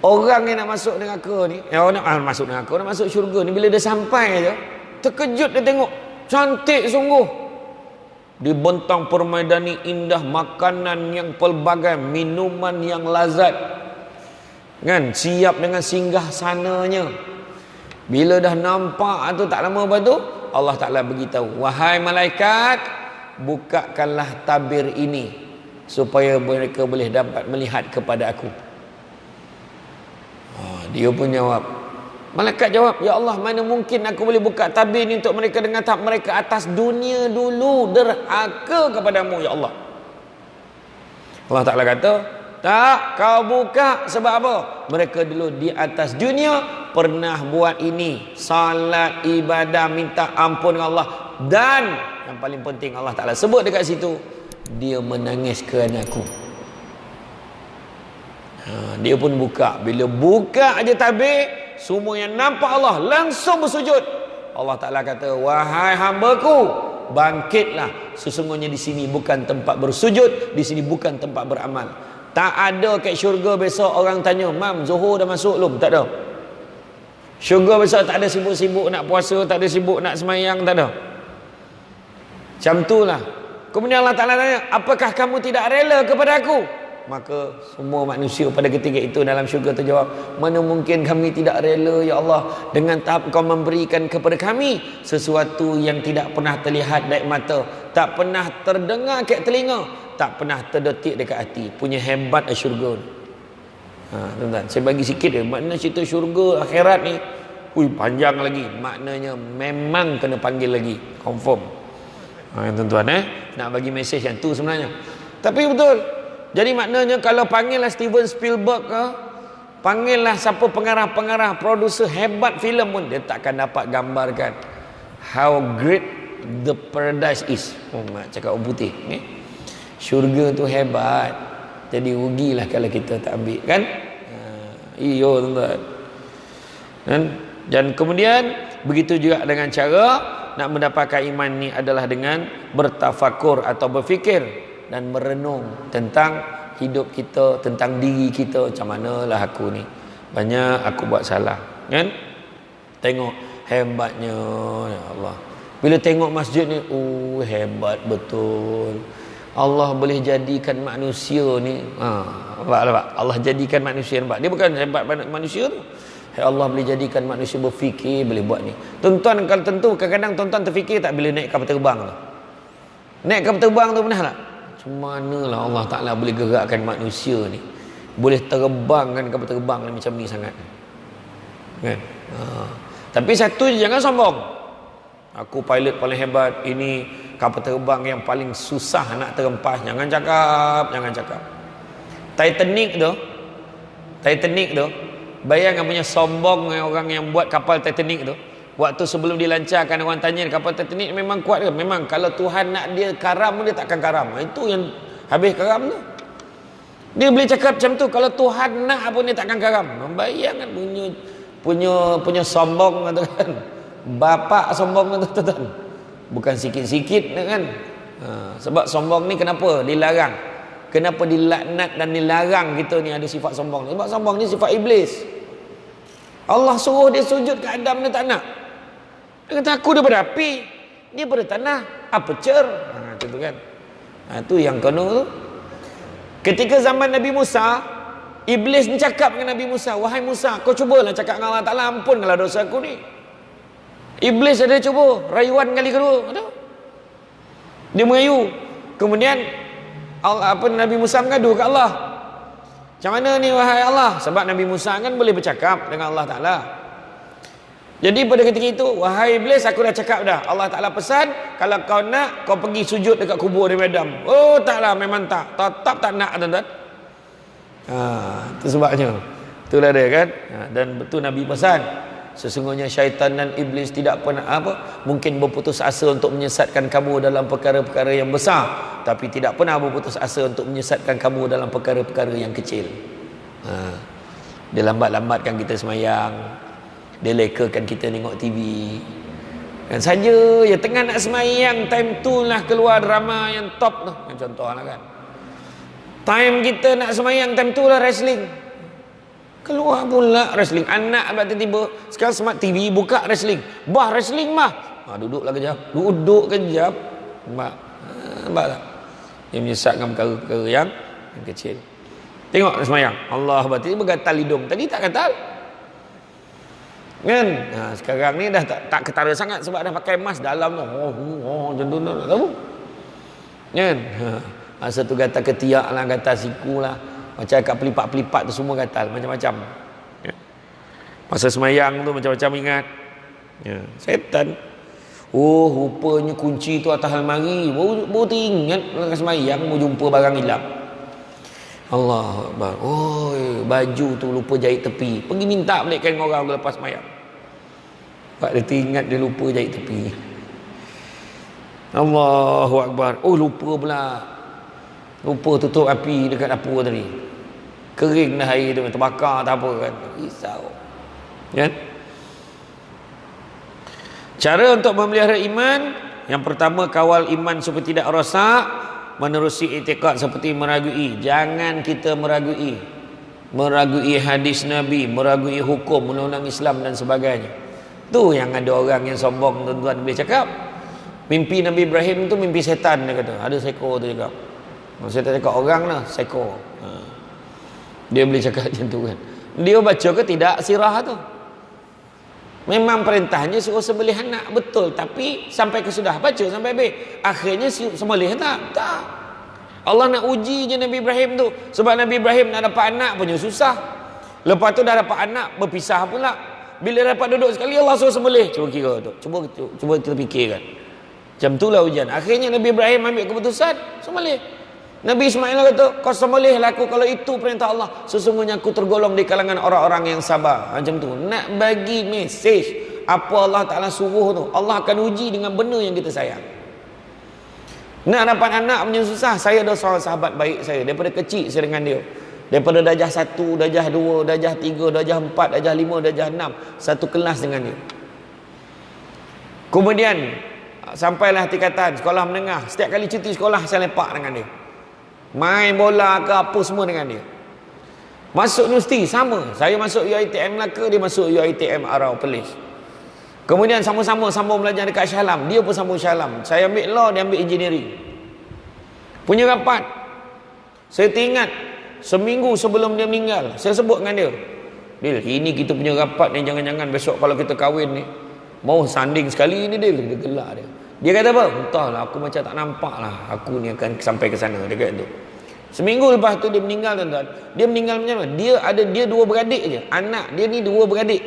Orang yang nak masuk neraka ni, orang nak masuk neraka, nak masuk syurga ni, bila dia sampai aja, terkejut dia tengok, cantik sungguh. Dibentang permaidani indah, makanan yang pelbagai, minuman yang lazat. Kan, siap dengan singgah sananya. Bila dah nampak tu tak lama lepas tu, Allah Ta'ala beritahu, wahai malaikat, bukakanlah tabir ini supaya mereka boleh dapat melihat kepada aku. Dia pun jawab, malaikat jawab, ya Allah mana mungkin aku boleh buka tabir ini untuk mereka dengan tahap mereka atas dunia dulu derhaka kepadamu ya Allah. Allah Ta'ala kata, tak, kau buka sebab apa? mereka dulu di atas dunia pernah buat ini, salat, ibadah, minta ampun dengan Allah, dan yang paling penting Allah Ta'ala sebut dekat situ, dia menangis kerana aku. Dia pun buka. Bila buka aja tabir, semua yang nampak Allah langsung bersujud. Allah Ta'ala kata, wahai hamba-Ku, bangkitlah, sesungguhnya di sini bukan tempat bersujud, di sini bukan tempat beramal. Tak ada kat syurga besok orang tanya, Mam, Zuhur dah masuk belum? Tak ada. Syurga besok tak ada sibuk-sibuk nak puasa, tak ada sibuk nak semayang, tak ada. Macam itulah. Kemudian Allah Ta'ala tanya, apakah kamu tidak rela kepada aku? Maka semua manusia pada ketika itu dalam syurga terjawab, mana mungkin kami tidak rela ya Allah, dengan tahap kau memberikan kepada kami sesuatu yang tidak pernah terlihat dari mata, tak pernah terdengar kat telinga, tak pernah terdetik dekat hati. Punya hebat syurga. Tuan-tuan, saya bagi sikit je makna cerita syurga akhirat ni. Panjang lagi. Maknanya memang kena panggil lagi, confirm. Tuan-tuan, nak bagi mesej yang tu sebenarnya. Tapi betul. Jadi maknanya kalau panggillah Steven Spielberg ke, panggillah siapa pengarah-pengarah, produser hebat filem pun, dia takkan dapat gambarkan how great the paradise is. Mak cakap orang putih, syurga tu hebat. Jadi rugilah kalau kita tak ambil, kan? Iyo tuan-tuan. Dan kemudian begitu juga dengan cara nak mendapatkan iman ni adalah dengan bertafakur atau berfikir dan merenung tentang hidup kita, tentang diri kita. Macam manalah aku ni, banyak aku buat salah, kan? Tengok hebatnya ya Allah. Bila tengok masjid ni, hebat betul. Allah boleh jadikan manusia ni, nampak? Allah jadikan manusia, nampak? Dia bukan hebat manusia tu. Allah boleh jadikan manusia berfikir, boleh buat ni. Tuan-tuan kalau tentu kadang-kadang tuan-tuan terfikir tak bila naik kapal terbang tu? Naik kapal terbang tu pernah tak? Macam manalah Allah Ta'ala boleh gerakkan manusia ni, boleh terbangkan kapal terbang ni macam ni sangat, kan? Tapi satu je, jangan sombong. Aku pilot paling hebat, ini kapal terbang yang paling susah nak terempas. Jangan cakap. Titanic tu, bayangkan punya sombong orang yang buat kapal Titanic tu. Waktu sebelum dilancarkan, orang tanya kapal Titanic memang kuat ke? Memang. Kalau Tuhan nak dia karam, dia takkan karam. Itu yang habis karam tu. Dia boleh cakap macam tu, kalau Tuhan nak pun dia takkan karam. Bayangkan punya sombong tu kan. Bapak sombong tu tuan. Bukan sikit-sikit kan. Sebab sombong ni kenapa dilarang? Kenapa dilaknat dan dilarang kita ni ada sifat sombong? Sebab sombong ni sifat iblis. Allah suruh dia sujud ke Adam, dia tak nak. Dia kata aku daripada api, dia daripada tanah, apa cer? Itu kan. Itu yang kena tu. Ketika zaman Nabi Musa, iblis ni cakap dengan Nabi Musa, wahai Musa, kau cubalah cakap dengan Allah Ta'ala, ampunkanlah dosa aku ni. Iblis ada cuba, rayuan kali kedua, ada. Dia merayu. Kemudian Nabi Musa mengadu ke Allah. Macam mana ni wahai Allah? Sebab Nabi Musa kan boleh bercakap dengan Allah Ta'ala. Jadi pada ketika itu, wahai iblis, aku dah cakap dah. Allah Ta'ala pesan, kalau kau nak, kau pergi sujud dekat kubur Nabi Adam. Oh taklah, memang tak. Tetap tak nak, tuan-tuan. Itu sebabnya. Itulah dia kan. Dan betul Nabi pesan, sesungguhnya syaitan dan iblis tidak pernah mungkin berputus asa untuk menyesatkan kamu dalam perkara-perkara yang besar, tapi tidak pernah berputus asa untuk menyesatkan kamu dalam perkara-perkara yang kecil. Dia lambat-lambatkan kita semayang, dia lekakan kita tengok TV kan saja. Ya tengah nak semayang, time tu lah keluar drama yang top tu, contohlah kan. Time kita nak semayang, time tu lah wrestling, keluar pula wrestling. Anak tiba-tiba sekarang smart TV, buka wrestling, wrestling duduklah kejap, nampak tak? Dia menyesatkan perkara-perkara yang kecil. Tengok semayang, Allah tiba gatal hidung, tadi tak gatal kan. Sekarang ni dah tak ketara sangat sebab dah pakai mask dalam tu. Macam tu tahu kan. Masa tu gatal ketiak lah, gatal siku lah, macam kat pelipat-pelipat tu semua gatal macam-macam. Masa semayang tu macam-macam ingat. Setan. Rupanya kunci tu atas almari. Baru teringat dalam semayang mau jumpa barang hilang. Allah Akbar. Oi, baju tu lupa jahit tepi. Pergi minta balik kain orang lepas mayang. Pak dia teringat dia lupa jahit tepi. Allahu Akbar. Oh, lupa pula. Lupa tutup api dekat dapur tadi. Kering dah air tu, terbakar tak apa kan. Risau. Kan? Cara untuk memelihara iman, yang pertama kawal iman supaya tidak rosak, menerusi i'tikad seperti meragui. Jangan kita meragui hadis Nabi, meragui hukum undang-undang Islam dan sebagainya. Tu yang ada orang yang sombong, tuan-tuan boleh cakap mimpi Nabi Ibrahim tu mimpi setan, dia kata. Ada seekor tu cakap. Setan cakap orang lah, seekor. Dia boleh cakap macam tu kan. Dia baca ke tidak sirah tu? Memang perintahnya suruh sembelih anak, betul, tapi sampai ke sudah baca sampai habis, akhirnya sembelih tak. Allah nak uji je Nabi Ibrahim tu, sebab Nabi Ibrahim nak dapat anak punya susah. Lepas tu dah dapat anak, berpisah pula. Bila dapat duduk sekali, Allah suruh sembelih. Cuba kira tu, cuba kita fikirkan. Macam itulah ujian. Akhirnya Nabi Ibrahim ambil keputusan sembelih. Nabi Ismail kata, kau sembelih aku, kalau itu perintah Allah, sesungguhnya aku tergolong di kalangan orang-orang yang sabar. Macam tu, nak bagi mesej apa Allah Ta'ala suruh tu. Allah akan uji dengan benda yang kita sayang. Nak dapat anak punya susah. Saya ada seorang sahabat baik saya, daripada kecil saya dengan dia, daripada darjah 1, darjah 2, darjah 3, darjah 4, darjah 5, darjah 6, satu kelas dengan dia. Kemudian sampailah tingkatan sekolah menengah. Setiap kali cuti sekolah saya lepak dengan dia, main bola ke apa semua dengan dia. Masuk universiti sama, saya masuk UiTM Melaka, dia masuk UiTM Arau Perlis. Kemudian sama-sama sambung belajar dekat Shah Alam, dia pun sambung Shah Alam. Saya ambil law, dia ambil engineering. Punya rapat, saya teringat seminggu sebelum dia meninggal, saya sebut dengan dia, Dil, ini kita punya rapat ni, jangan-jangan besok kalau kita kahwin ni mau sanding sekali ni, Dil. Dia gelak dia. Dia kata apa? Entahlah, aku macam tak nampak lah aku ni akan sampai ke sana. Dia kata tu. Seminggu lepas tu dia meninggal, tuan-tuan. Dia meninggal macam mana? Dia 2 beradik je. Anak dia ni 2 beradik.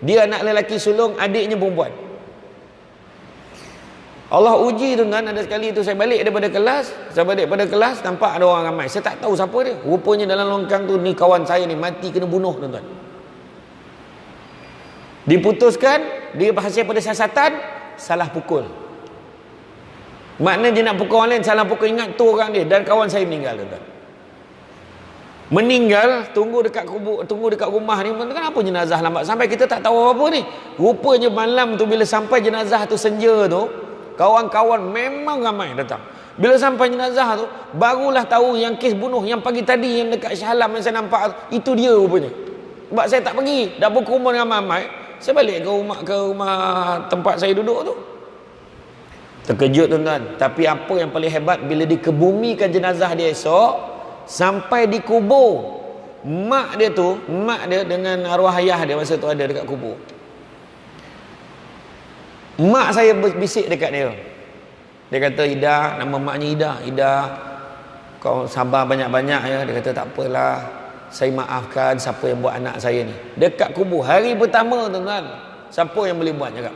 Dia anak lelaki sulung, adiknya perempuan. Allah uji, tuan-tuan. Ada sekali tu saya balik daripada kelas, nampak ada orang ramai. Saya tak tahu siapa dia. Rupanya dalam longkang tu, ni kawan saya ni mati kena bunuh, tuan-tuan. Diputuskan, dia berhasil pada siasatan, salah pukul. Maknanya dia nak pukul orang lain, salah pukul. Ingat tu orang dia, dan kawan saya meninggal, tuan-tuan. Meninggal, tunggu dekat rumah ni. Kenapa jenazah lambat sampai? Kita tak tahu apa ni. Rupanya malam tu bila sampai jenazah tu senja tu, kawan-kawan memang ramai datang. Bila sampai jenazah tu, barulah tahu yang kes bunuh yang pagi tadi yang dekat Shah Alam yang saya nampak tu, itu dia rupanya. Sebab saya tak pergi, dah berkerumun ramai-ramai. Saya balik ke rumah tempat saya duduk tu. Terkejut, tuan-tuan. Tapi apa yang paling hebat, bila dikebumikan jenazah dia esok, sampai dikubur, mak dia dengan arwah ayah dia masa tu ada dekat kubur. Mak saya bisik dekat dia. Dia kata, Ida, nama maknya Ida, kau sabar banyak-banyak ya. Dia kata, tak apalah, saya maafkan siapa yang buat anak saya ni. Dekat kubur, hari pertama, tuan-tuan, siapa yang boleh buat cakap?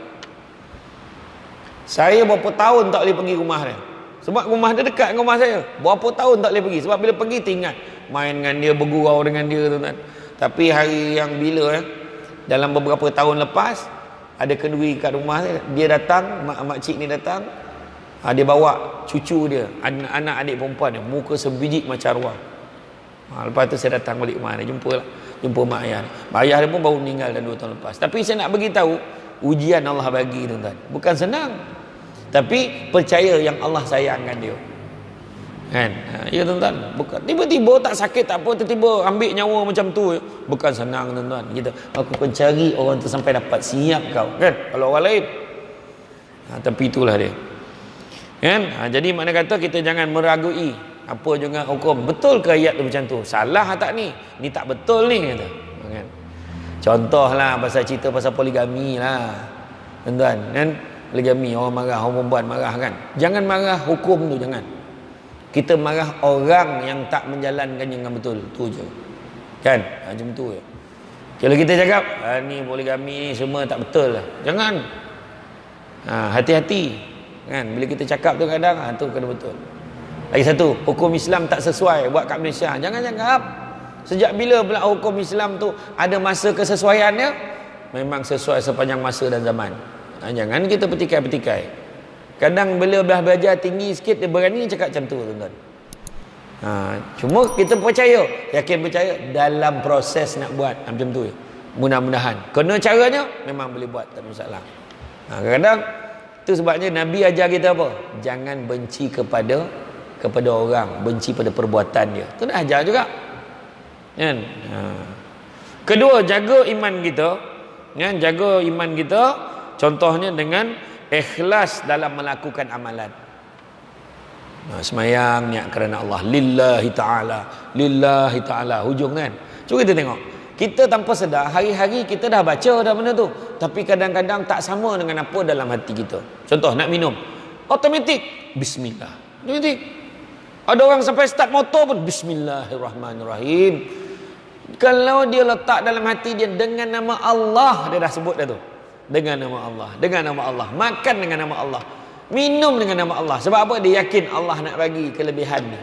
Saya berapa tahun tak boleh pergi rumah dia, sebab rumah dia dekat dengan rumah saya. Berapa tahun tak boleh pergi, sebab bila pergi teringat main dengan dia, bergurau dengan dia, tuan-tuan. Tapi hari yang bila dalam beberapa tahun lepas, ada kenduri kat rumah dia datang, makcik ni datang, dia bawa cucu dia, anak adik perempuan dia, muka sebiji macam arwah. Lepas tu saya datang balik rumah dia, jumpa mak ayah. Mak ayah dia pun baru meninggal dah 2 tahun lepas. Tapi saya nak beritahu, ujian Allah bagi, tuan-tuan, bukan senang. Tapi percaya yang Allah sayangkan dia, kan? Ya, tuan-tuan, bukan tiba-tiba tak sakit tak apa, tiba-tiba ambil nyawa macam tu, bukan senang, tuan-tuan. Aku akan cari orang tu sampai dapat, siap kau, kan? Kalau orang lain, tapi itulah dia, kan? Jadi makna kata kita jangan meragui apa juga hukum. Betul ke ayat tu macam tu? Salah tak ni? Ni tak betul ni, kata, kan? Contohlah pasal cerita pasal poligami lah, tuan-tuan, kan? Poligami, orang marah, orang perempuan marah, kan? Jangan marah hukum tu, jangan. Kita marah orang yang tak menjalankan dengan betul, tu je, kan? Macam tu je. Kalau kita cakap ni poligami ni semua tak betul lah, jangan. Hati-hati, kan? Bila kita cakap tu kadang tu kena betul. Lagi satu, hukum Islam tak sesuai buat kat Malaysia. Jangan cakap. Sejak bila pula hukum Islam tu ada masa kesesuaiannya? Memang sesuai sepanjang masa dan zaman. Jangan kita petikai-petikai. Kadang bila dah belajar tinggi sikit, dia berani cakap macam tu, tuan-tuan. Cuma kita percaya, yakin percaya dalam proses nak buat macam tu. Mudah-mudahan. Kena caranya, memang boleh buat, tak ada masalah. Kadang-kadang, itu sebabnya Nabi ajar kita apa? Jangan benci kepada orang, benci pada perbuatan dia. Itu dah ajar juga. Kan? Kedua, jaga iman kita. Kan? Jaga iman kita. Contohnya dengan ikhlas dalam melakukan amalan. Semayang niat kerana Allah, lillahi ta'ala, hujung kan. Cuba kita tengok, kita tanpa sedar hari-hari kita dah baca dah benda tu, tapi kadang-kadang tak sama dengan apa dalam hati kita. Contoh nak minum, automatik bismillah, automatik. Ada orang sampai start motor pun bismillahirrahmanirrahim. Kalau dia letak dalam hati dia dengan nama Allah, dia dah sebut dah tu, dengan nama Allah, dengan nama Allah, makan dengan nama Allah, minum dengan nama Allah. Sebab apa? Dia yakin Allah nak bagi kelebihan ni,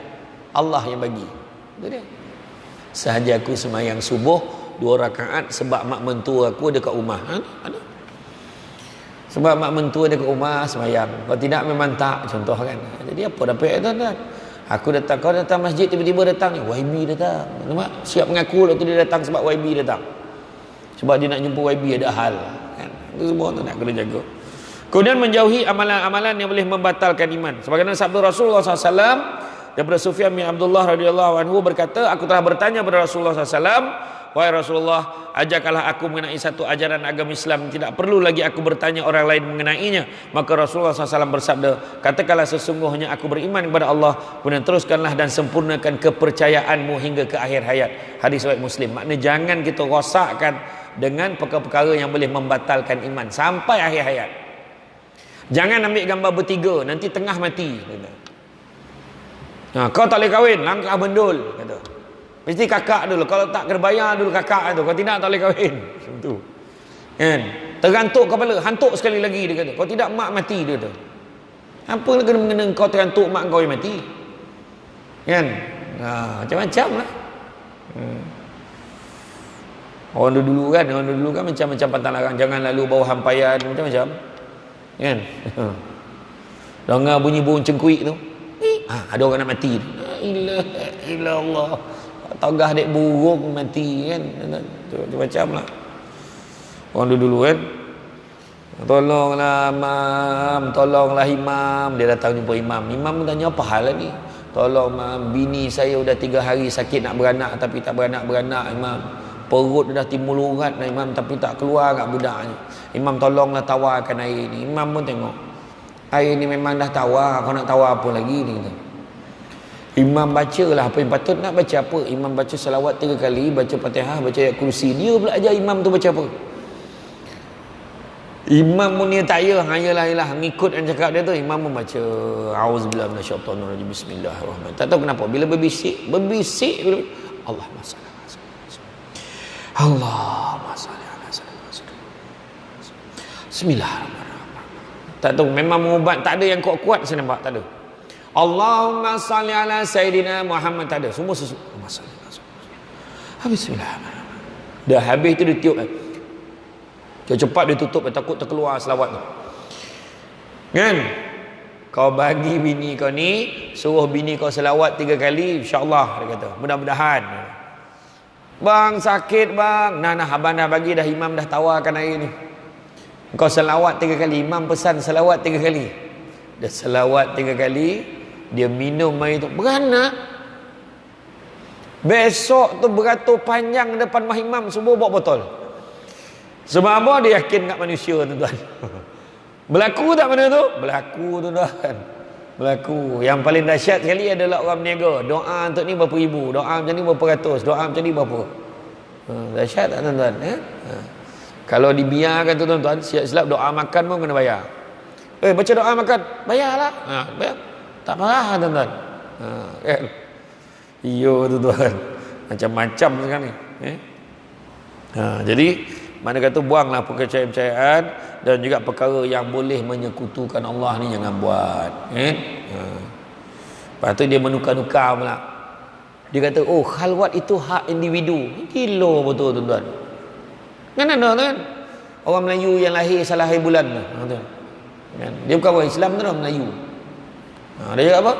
Allah yang bagi. Itu dia. Sahaja aku semayang subuh 2 rakaat sebab mak mentua aku dekat rumah. Ada. Sebab mak mentua dekat rumah semayang. Kalau tidak memang tak, contoh kan. Jadi apa dapat tuan-tuan? Aku datang, kau datang masjid tiba-tiba datang ni, YB datang. Nampak? Siap mengaku waktu dia datang sebab YB datang. Sebab dia nak jumpa YB ada hal. Kan? Itu semua tu nak kena jaga. Kemudian menjauhi amalan-amalan yang boleh membatalkan iman. Sebagaimana sabda Rasulullah SAW daripada Sufyan bin Abdullah radhiyallahu anhu berkata, aku telah bertanya kepada Rasulullah SAW, wahai Rasulullah, ajarkanlah aku mengenai satu ajaran agama Islam, tidak perlu lagi aku bertanya orang lain mengenainya. Maka Rasulullah SAW bersabda, katakanlah sesungguhnya aku beriman kepada Allah, kemudian teruskanlah dan sempurnakan kepercayaanmu hingga ke akhir hayat. Hadis riwayat Muslim. Maknanya jangan kita rosakkan dengan perkara-perkara yang boleh membatalkan iman sampai akhir hayat. Jangan ambil gambar bertiga, nanti tengah mati. Kau tak boleh kahwin, langkah bendul, kata. Mesti kakak dulu, kalau tak kena bayar dulu kakak tu, kalau tidak tak boleh kahwin. Macam tu. Kan? Tergantuk kepala, hantuk sekali lagi dia kata. Kalau tidak mak mati dia kata. Apa kena mengena kau tergantuk mak kau yang mati? Kan? Macam-macam lah. Orang dulu kan macam-macam pantang larang, jangan lalu bawa hampaian, macam-macam. Kan? Dengar bunyi burung cengkuik tu, ada orang nak mati. La Allah, togah dek burung mati kan. Macam-macam lah orang dulu kan. Tolonglah mam, tolonglah imam. Dia datang jumpa imam. Imam tanya, apa hal lah ni? Tolong mam, bini saya udah 3 hari sakit nak beranak tapi tak beranak-beranak imam. Perut dah timbul urat dah imam tapi tak keluar kat budaknya. Imam tolonglah tawarkan air ni. Imam pun tengok, air ni memang dah tawar, kau nak tawar apa lagi ni kata. Imam bacalah apa yang patut nak baca. Apa? Imam baca selawat 3 kali, baca Fatihah, baca ayat kursi. Dia pula ajar imam tu baca apa. Imam pun dia tak ya, yalah ngikut yang cakap dia tu. Imam pun baca auzubillahi minasyaitonirrajim, bismillahirrahmanirrahim. Tak tahu kenapa bila berbisik Allahumma salli Allahumma salli ala sayyidina. Bismillahirrahmanirrahim. Tak tahu, memang mengubat, tak ada yang kuat-kuat saya nampak, tak ada. Allahumma salli ala sayyidina Muhammad, tak ada. Semua Allahumma salli ala sayyidina. Bismillahirrahmanirrahim. Dah habis tu dia tiup. Cepat dia tutup, dia takut terkeluar selawat tu. Kan? Kau bagi bini kau ni, suruh bini kau selawat 3 kali, insya-Allah dia kata. Mudah-mudahan. Bang sakit bang. Nah abang dah bagi dah, imam dah tawarkan air ni. Kau selawat 3 kali, imam pesan selawat 3 kali. Dia selawat 3 kali, dia minum air tu, beranak. Besok tu beratur panjang depan mah imam, semua bawa botol. Sebab apa? Dia yakin kat manusia tuan-tuan. Berlaku tak benda tu? Berlaku tuan-tuan. Berlaku. Yang paling dahsyat sekali adalah orang berniaga. Doa untuk ni berapa ribu, doa macam ni berapa ratus, doa macam ni berapa. Dahsyat tak tuan-tuan? Kalau dibiarkan tu tuan-tuan, silap-silap doa makan pun kena bayar. Baca doa makan, bayarlah. Bayar. Tak marah tuan-tuan. Kan? Iyo tuan-tuan. Macam-macam sekarang ni. Jadi mana kata buanglah percayaan-percayaan dan juga perkara yang boleh menyekutukan Allah ni jangan buat. Lepas tu dia menukar-nukar pula. Dia kata, oh khalwat itu hak individu. Gila betul tuan-tuan. Kan ada kan? Orang Melayu yang lahir salah hari bulan tu. Kan? Dia bukan orang Islam tu, orang Melayu. Dia cakap apa?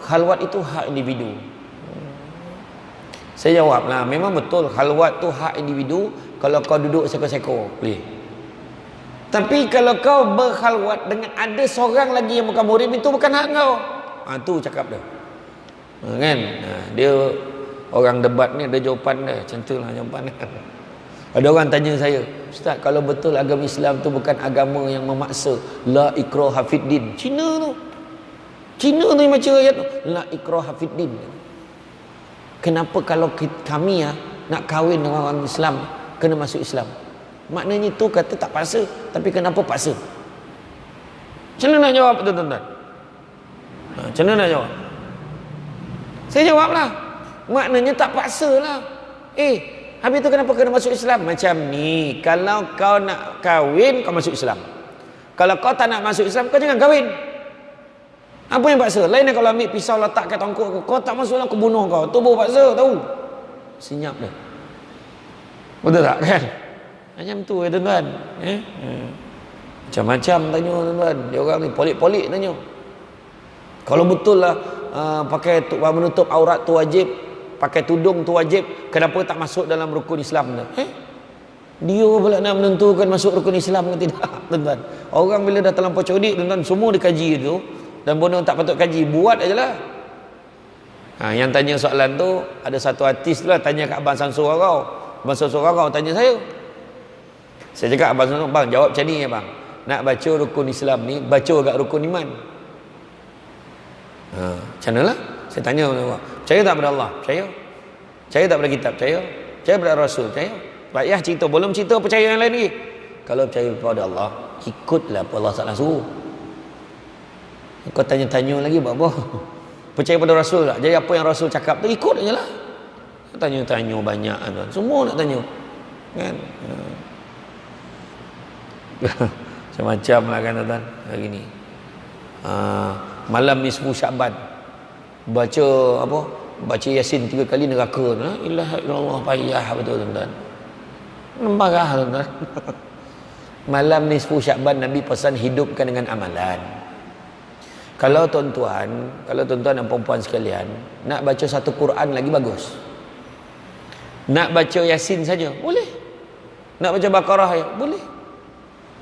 Khalwat itu hak individu. Saya jawab lah, memang betul khalwat tu hak individu kalau kau duduk seko-seko. Boleh. Tapi kalau kau berkhalwat dengan ada seorang lagi yang bukan murim, itu bukan hak kau. Tu cakap dia. Kan? Dia orang debat ni ada jawapan dia. Macam tu lah jawapan dia. Ada orang tanya saya, Ustaz, kalau betul agama Islam tu bukan agama yang memaksa, la ikraha fiddin. Cina tu yang baca ayat tu, la ikraha fiddin. Kenapa kalau kami nak kahwin dengan orang Islam kena masuk Islam? Maknanya tu kata tak paksa, tapi kenapa paksa? Macam mana nak jawab tu tuan-tuan? Macam mana nak jawab? Saya jawab lah, maknanya tak paksa lah. Habis tu kenapa kena masuk Islam? Macam ni, kalau kau nak kahwin, kau masuk Islam. Kalau kau tak nak masuk Islam, kau jangan kahwin. Apa yang paksa? Lain kalau ambil pisau letak kat tongkok kau tak masuk Islam, aku bunuh kau. Tu baru paksa, tahu? Senyap dia. Betul tak kan? Macam tu tuan-tuan. Macam-macam tanya tuan-tuan. Dia orang ni polik-polik tanya. Kalau betul lah pakai menutup aurat tu wajib, pakai tudung tu wajib, kenapa tak masuk dalam rukun Islam tu? Dia pula nak menentukan masuk rukun Islam ke tidak, tuan-tuan. Orang bila dah terlampau cerdik, tuan-tuan, semua dikaji tu, dan benda tak patut kaji, buat ajalah. Yang tanya soalan tu ada satu artis tu lah, tanya kat Abang Samsul Rarau. Abang Samsul Rarau tanya saya. Saya cakap, Abang Samsul, bang jawab macam ni ya bang. Nak baca rukun Islam ni, baca agak rukun iman. Macam mana lah? Saya tanya, percaya tak pada Allah? Percaya. Percaya tak pada kitab? Percaya. Percaya pada Rasul? Percaya. Rakyat cerita, belum cerita percaya yang lain lagi. Kalau percaya pada Allah, ikutlah apa Allah Ta'ala suruh. Kau tanya-tanya lagi buat apa? Percaya pada Rasul tak? Jadi apa yang Rasul cakap tu ikut je lah. Tanya-tanya banyak tuan. Semua nak tanya. Kan? Macam-macam lah kan tuan. Hari ni. Malam nisfu Syaban. Baca apa? Baca Yasin 3 kali neraka. La ilaha illallah, payah betul tuan-tuan. Marah tuan-tuan. Malam nisfu Syaban Nabi pesan hidupkan dengan amalan. Kalau tuan-tuan dan perempuan sekalian nak baca satu Quran lagi bagus. Nak baca Yasin saja boleh. Nak baca Baqarah ya boleh.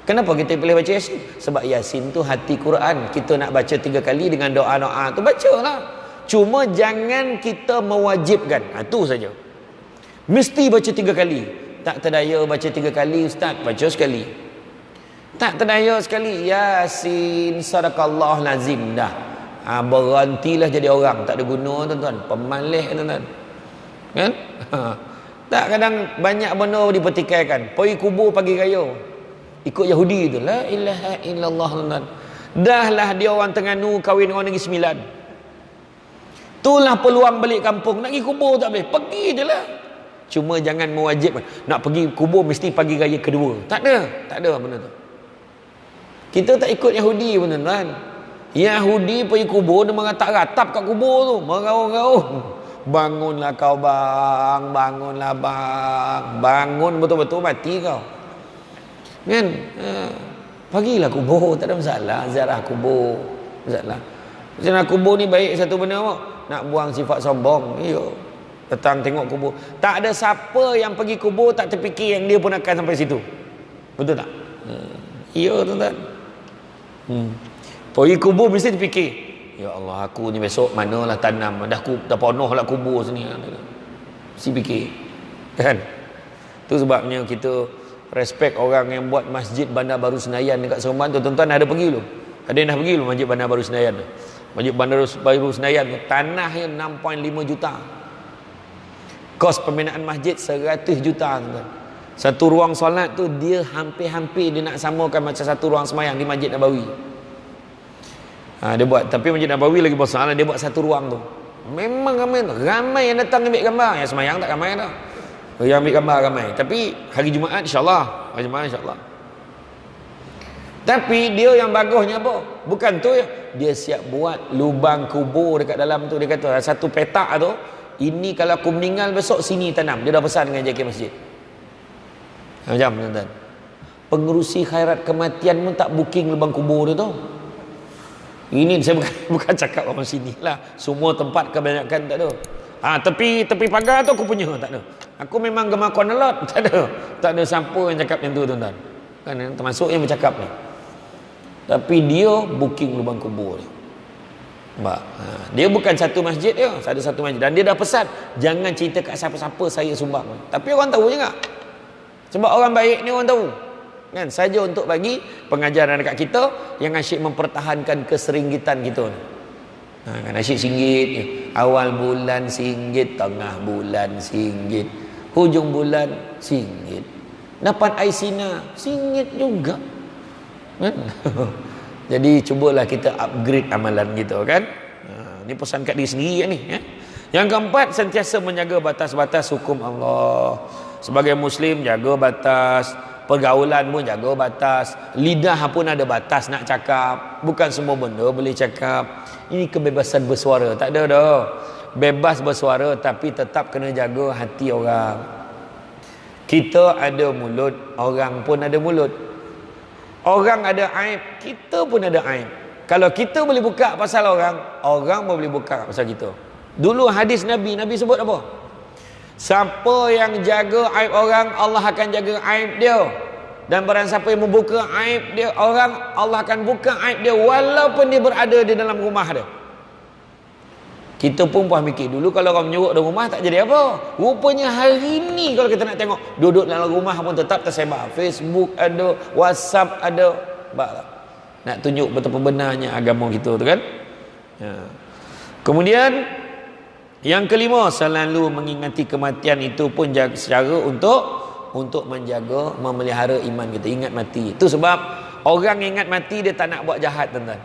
Kenapa kita pilih baca Yasin? Sebab Yasin tu hati Quran. Kita nak baca 3 kali dengan doa-doa tu bacalah. Cuma jangan kita mewajibkan. Itu saja. Mesti baca 3 kali. Tak terdaya baca 3 kali ustaz, baca sekali. Tak terdaya sekali, Yasin sadaqallah lazim dah. Berhentilah jadi orang, tak ada guna tuan-tuan. Pemalih tuan-tuan. Kan? Tak, kadang banyak benda dipertikaikan. Pergi kubur pagi raya. Ikut Yahudi tu. La ilaha illallah tuan-tuan. Dahlah dia orang Terengganu kahwin orang Negeri Sembilan. Itulah peluang balik kampung. Nak pergi kubur tak boleh. Pergi je lah. Cuma jangan mewajibkan. Nak pergi kubur mesti pagi raya kedua. Tak ada benda tu. Kita tak ikut Yahudi pun tuan-tuan. Yahudi pergi kubur, dia meratap-ratap kat kubur tu. Meraung-raung. Bangunlah kau bang. Bangunlah bang. Bangun betul-betul mati kau. Kan? Pergilah kubur. Tak ada masalah. Ziarah kubur. Masalah. Ziarah kubur ni baik satu benda apa? Nak buang sifat sombong. Ya. Datang tengok kubur. Tak ada siapa yang pergi kubur tak terfikir yang dia pun akan sampai situ. Betul tak? Ya tuan-tuan. Pergi kubur mesti terfikir, ya Allah aku ni besok manalah tanam, dah penuh lah kubur sini. Mesti fikir. Kan? Tu sebabnya kita respect orang yang buat Masjid Bandar Baru Senayan dekat Seremban tu. Tuan-tuan ada pergi belum? Ada yang dah pergi belum Masjid Bandar Baru Senayan tu? Masjid Bandar Baru Senayan tu tanahnya 6.5 juta. Kos pembinaan masjid 100 juta tuan-tuan. Satu ruang solat tu dia hampir-hampir dia nak samakan macam satu ruang semayang di Masjid Nabawi. Dia buat, tapi Masjid Nabawi lagi besar, dia buat satu ruang tu. Memang ramai yang datang ambil gambar. Yang semayang tak ramai dah. Yang ambil gambar ramai. Tapi hari Jumaat insya-Allah, hari Jumaat insya-Allah. Tapi dia yang bagusnya apa? Bukan tu ya. dia siap buat lubang kubur dekat dalam tu. Dia kata satu petak tu, ini kalau aku meninggal besok sini tanam. Dia dah pesan dengan JK masjid. Macam tuan-tuan, pengerusi khairat kematian pun tak booking lubang kubur dia tu. Ini saya bukan cakap orang sini lah, semua tempat kebanyakan tak ada. Tepi pagar tu aku punya, tak ada. Aku memang gemar konelot, tak ada siapa yang cakap yang tu tuan-tuan. Kan termasuk yang bercakap ni. Tapi dia booking lubang kubur dia. Dia bukan satu masjid dia, ada satu masjid, dan dia dah pesan jangan cerita kat siapa-siapa saya sumbang. Tapi orang tahu je tak? Sebab orang baik ni orang tahu. Kan saja untuk bagi pengajaran dekat kita yang asyik mempertahankan keseringgitan kita ni. Kan asyik singgit, awal bulan singgit, tengah bulan singgit, hujung bulan singgit, dapat aisina singgit juga. Kan? Jadi cubalah kita upgrade amalan kita kan. Ini pesan kat diri sendiri kan ni ya? Yang keempat, sentiasa menjaga batas-batas hukum Allah. Sebagai Muslim, jaga batas. Pergaulan pun jaga batas. Lidah pun ada batas nak cakap. Bukan semua benda boleh cakap. Ini kebebasan bersuara. Tak ada dah. Bebas bersuara tapi tetap kena jaga hati orang. Kita ada mulut, orang pun ada mulut. Orang ada aib, kita pun ada aib. Kalau kita boleh buka pasal orang, orang pun boleh buka pasal kita. Dulu hadis Nabi sebut apa? Siapa yang jaga aib orang, Allah akan jaga aib dia. Dan barang siapa yang membuka aib dia orang, Allah akan buka aib dia walaupun dia berada di dalam rumah dia. Kita pun mikir dulu kalau orang menyuruh dalam rumah tak jadi apa. Rupanya hari ni kalau kita nak tengok, duduk dalam rumah pun tetap tersebar. Facebook ada, WhatsApp ada. Nak tunjuk betapa benarnya agama kita tu kan. Kemudian yang kelima, selalu mengingati kematian itu pun secara untuk menjaga, memelihara iman kita. Ingat mati. Itu sebab orang ingat mati dia tak nak buat jahat tuan-tuan.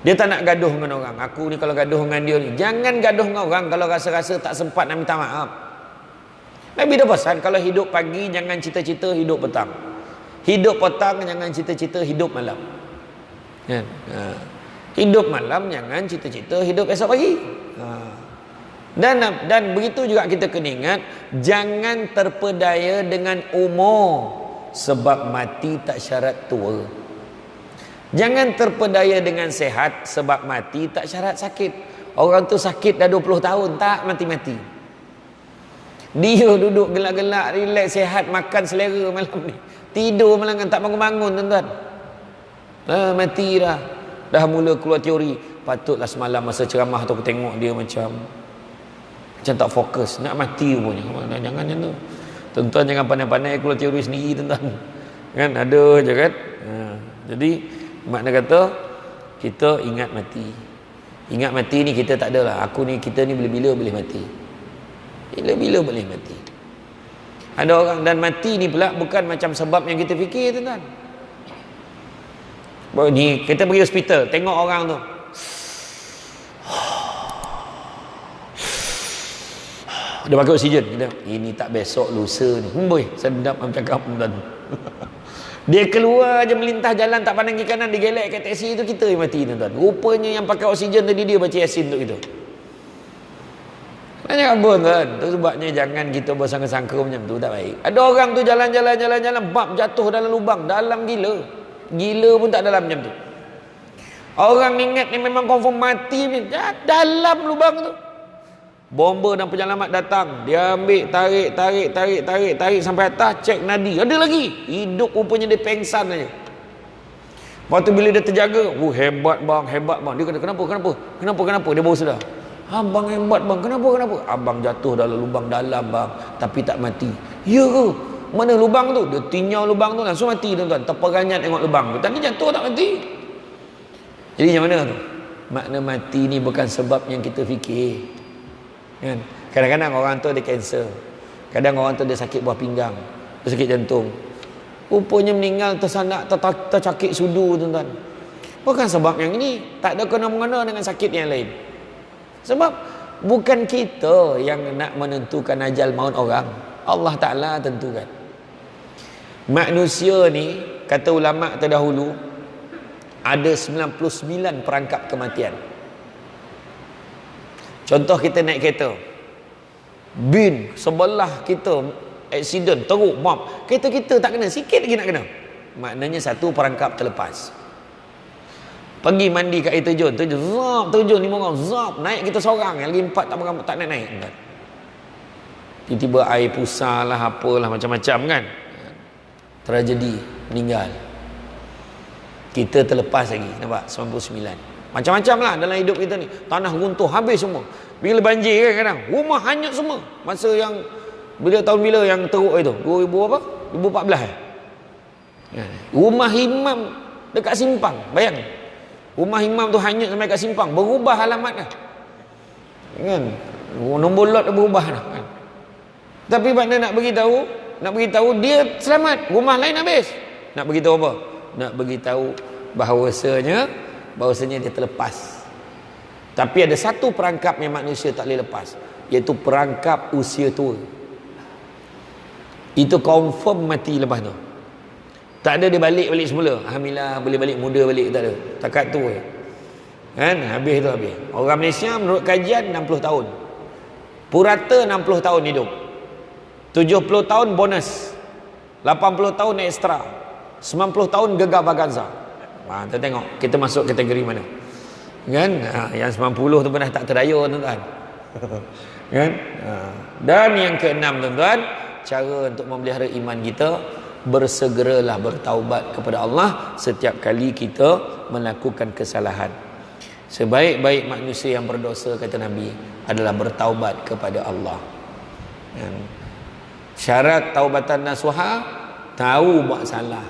Dia tak nak gaduh dengan orang. Aku ni kalau gaduh dengan dia ni, jangan gaduh dengan orang kalau rasa-rasa tak sempat nak minta maaf. Nabi dah pesan kalau hidup pagi jangan cita-cita hidup petang. Hidup petang jangan cita-cita hidup malam. Hidup malam jangan cita-cita hidup esok pagi. Dan begitu juga kita kena ingat, jangan terpedaya dengan umur, sebab mati tak syarat tua. Jangan terpedaya dengan sehat, sebab mati tak syarat sakit. Orang tu sakit dah 20 tahun tak mati-mati. Dia duduk gelak-gelak, relax, sehat, makan selera malam ni, tidur malam tak bangun-bangun tuan-tuan. Mati dah. Dah mula keluar teori. Patutlah semalam masa ceramah tu aku tengok dia macam tak fokus, nak mati punya. Jangan macam tu. Tuan-tuan jangan pandai-pandai keluar teori sendiri tuan-tuan. Kan ada je kan. Jadi makna kata kita ingat mati. Ingat mati ni kita tak adalah. Kita ni bila-bila boleh mati. Bila-bila boleh mati. Ada orang, dan mati ni pula bukan macam sebab yang kita fikir tuan-tuan. Ni kita pergi hospital, tengok orang tu. Dia pakai oksigen. Kita, ini tak besok, lusa ni. Boy, sedap macam cakap tuan. Dia keluar je melintah jalan tak pandang kiri kanan, digelek kat taksi tu, kita yang mati tuan-tuan. Rupanya yang pakai oksigen tadi dia baca Yasin untuk kita. Banyak pun kan. Tu sebabnya jangan kita bersangka-sangka macam tu, tak baik. Ada orang tu jalan-jalan bab jatuh dalam lubang, dalam gila. Gila pun tak dalam macam tu. Orang ingat ni memang confirm mati ni, dalam lubang tu. Bomba dan penyelamat datang, dia ambil tarik sampai atas, cek nadi, ada lagi. Hidup rupanya dia pengsan aja. Lepas tu bila dia terjaga, hebat bang. Dia kata kenapa? Dia baru sedar. Abang hebat bang, kenapa? Abang jatuh dalam lubang dalam bang, tapi tak mati. Ya ke? Mana lubang tu? Dia tinyau lubang tu, langsung mati tuan-tuan. Terperanyat tengok lubang tu. Tadi jatuh tak mati. Jadi macam mana tu? Makna mati ni bukan sebab yang kita fikir. Kan? Kadang-kadang orang tu ada kanser. Kadang orang tu ada sakit buah pinggang, ada sakit jantung. Rupanya meninggal tersanak, tercakik sudu tuan-tuan. Bukan sebab yang ini. Tak ada kena-mengena dengan sakit yang lain. Sebab bukan kita yang nak menentukan ajal maut orang. Allah Ta'ala tentukan. Manusia ni, kata ulama terdahulu, ada 99 perangkap kematian. Contoh kita naik kereta, bin sebelah kita aksiden teruk, maaf, kereta kita tak kena, sikit lagi nak kena, maknanya satu perangkap terlepas. Pergi mandi kat air terjun, terjun 5 orang, zap, naik kita seorang, yang lagi 4 tak naik. Tiba-tiba air pusar lah, apalah, macam-macam kan, tragedi, meninggal. Kita terlepas lagi, nampak, 99. Macam-macam lah dalam hidup kita ni. Tanah runtuh, habis semua. Bila banjir kan kadang, rumah hanyut semua. Masa yang, tahun bila yang teruk itu, 2014 Rumah imam dekat simpang, bayang. Rumah imam tu hanyut sampai kat simpang, berubah alamat dah, kan, nombor lot dah berubah dah, kan. Tapi mana nak beritahu dia selamat, rumah lain habis. Nak beritahu apa? Nak beritahu bahawasanya dia terlepas. Tapi ada satu perangkap yang manusia tak boleh lepas, iaitu perangkap usia tua. Itu confirm mati lepas tu. Tak ada dia balik semula. Alhamdulillah boleh balik muda balik, tak ada. Takat tu kan, habis tu habis. Orang Malaysia menurut kajian 60 tahun. Purata 60 tahun hidup. 70 tahun bonus. 80 tahun ekstra. 90 tahun gegar vaganza. Kita tengok kita masuk kategori mana. Kan? Yang 90 tu pun dah tak terdaya, tuan-tuan. Kan? Dan yang keenam, tuan-tuan, cara untuk memelihara iman kita, bersegeralah bertaubat kepada Allah setiap kali kita melakukan kesalahan. Sebaik-baik manusia yang berdosa, kata Nabi, adalah bertaubat kepada Allah. Syarat taubatan nasuha, tahu buat salah,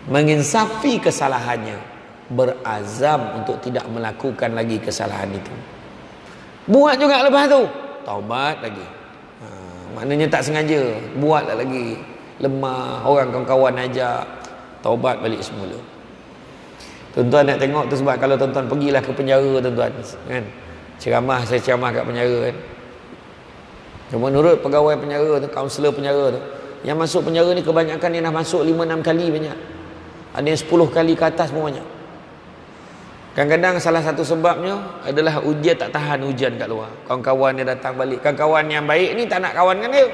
menginsafi kesalahannya, berazam untuk tidak melakukan lagi kesalahan itu. Buat juga lepas tu, taubat lagi. Maknanya tak sengaja, buatlah lagi. Lemah, orang kawan-kawan ajak, taubat balik semula. Tuan-tuan nak tengok tu, sebab kalau tuan-tuan pergilah ke penjara, tuan-tuan, kan, saya ceramah kat penjara kan, menurut pegawai penjara tu, kaunselor penjara tu, yang masuk penjara ni kebanyakan yang dah masuk 5-6 kali banyak. Ada yang 10 kali ke atas pun banyak. Kadang-kadang salah satu sebabnya adalah dia tak tahan ujian kat luar. Kawan-kawan dia datang balik. Kawan-kawan yang baik ni tak nak kawan dengan dia.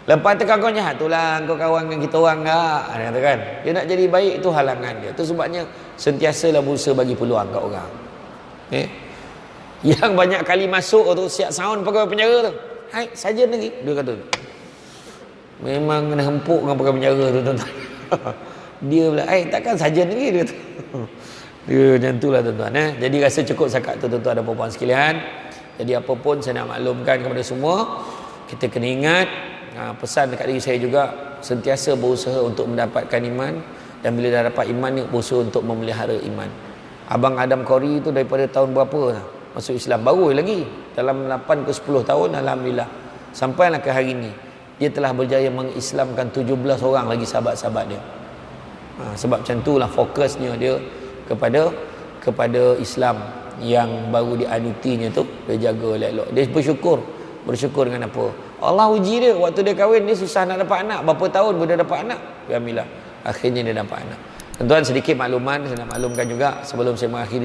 Lepas tu kawan-kawan jahat, itulah kau kawan dengan kita orang tak? Dia kata kan. Dia nak jadi baik, tu halangan dia. Tu sebabnya sentiasalah berusaha bagi peluang kat orang. Yang banyak kali masuk tu, siap sound pegawai penjara tu, hai, sarjan lagi, dia kata. Memang kena hempuk dengan pegawai penjara tu, tuan-tuan. Dia pula, takkan sarjan lagi, dia kata. Dia macam tu lah, tuan-tuan. Jadi rasa cukup sakat tu, tuan-tuan dan puan-puan sekalian. Jadi apa pun saya nak maklumkan kepada semua, kita kena ingat, pesan dekat diri saya juga, sentiasa berusaha untuk mendapatkan iman, dan bila dah dapat iman ni, berusaha untuk memelihara iman. Abang Adam Kori tu daripada tahun berapa masuk Islam, baru lagi dalam 8 ke 10 tahun, alhamdulillah, sampailah ke hari ni dia telah berjaya mengislamkan 17 orang lagi sahabat-sahabat dia. Sebab macam itulah fokusnya dia kepada Islam yang baru dianutinya tu, dia jaga elok-elok. Dia bersyukur dengan apa? Allah uji dia, waktu dia kahwin dia susah nak dapat anak, berapa tahun baru dia dapat anak, alhamdulillah akhirnya dia dapat anak. Tuan-tuan, sedikit makluman saya nak maklumkan juga sebelum saya mengakhiri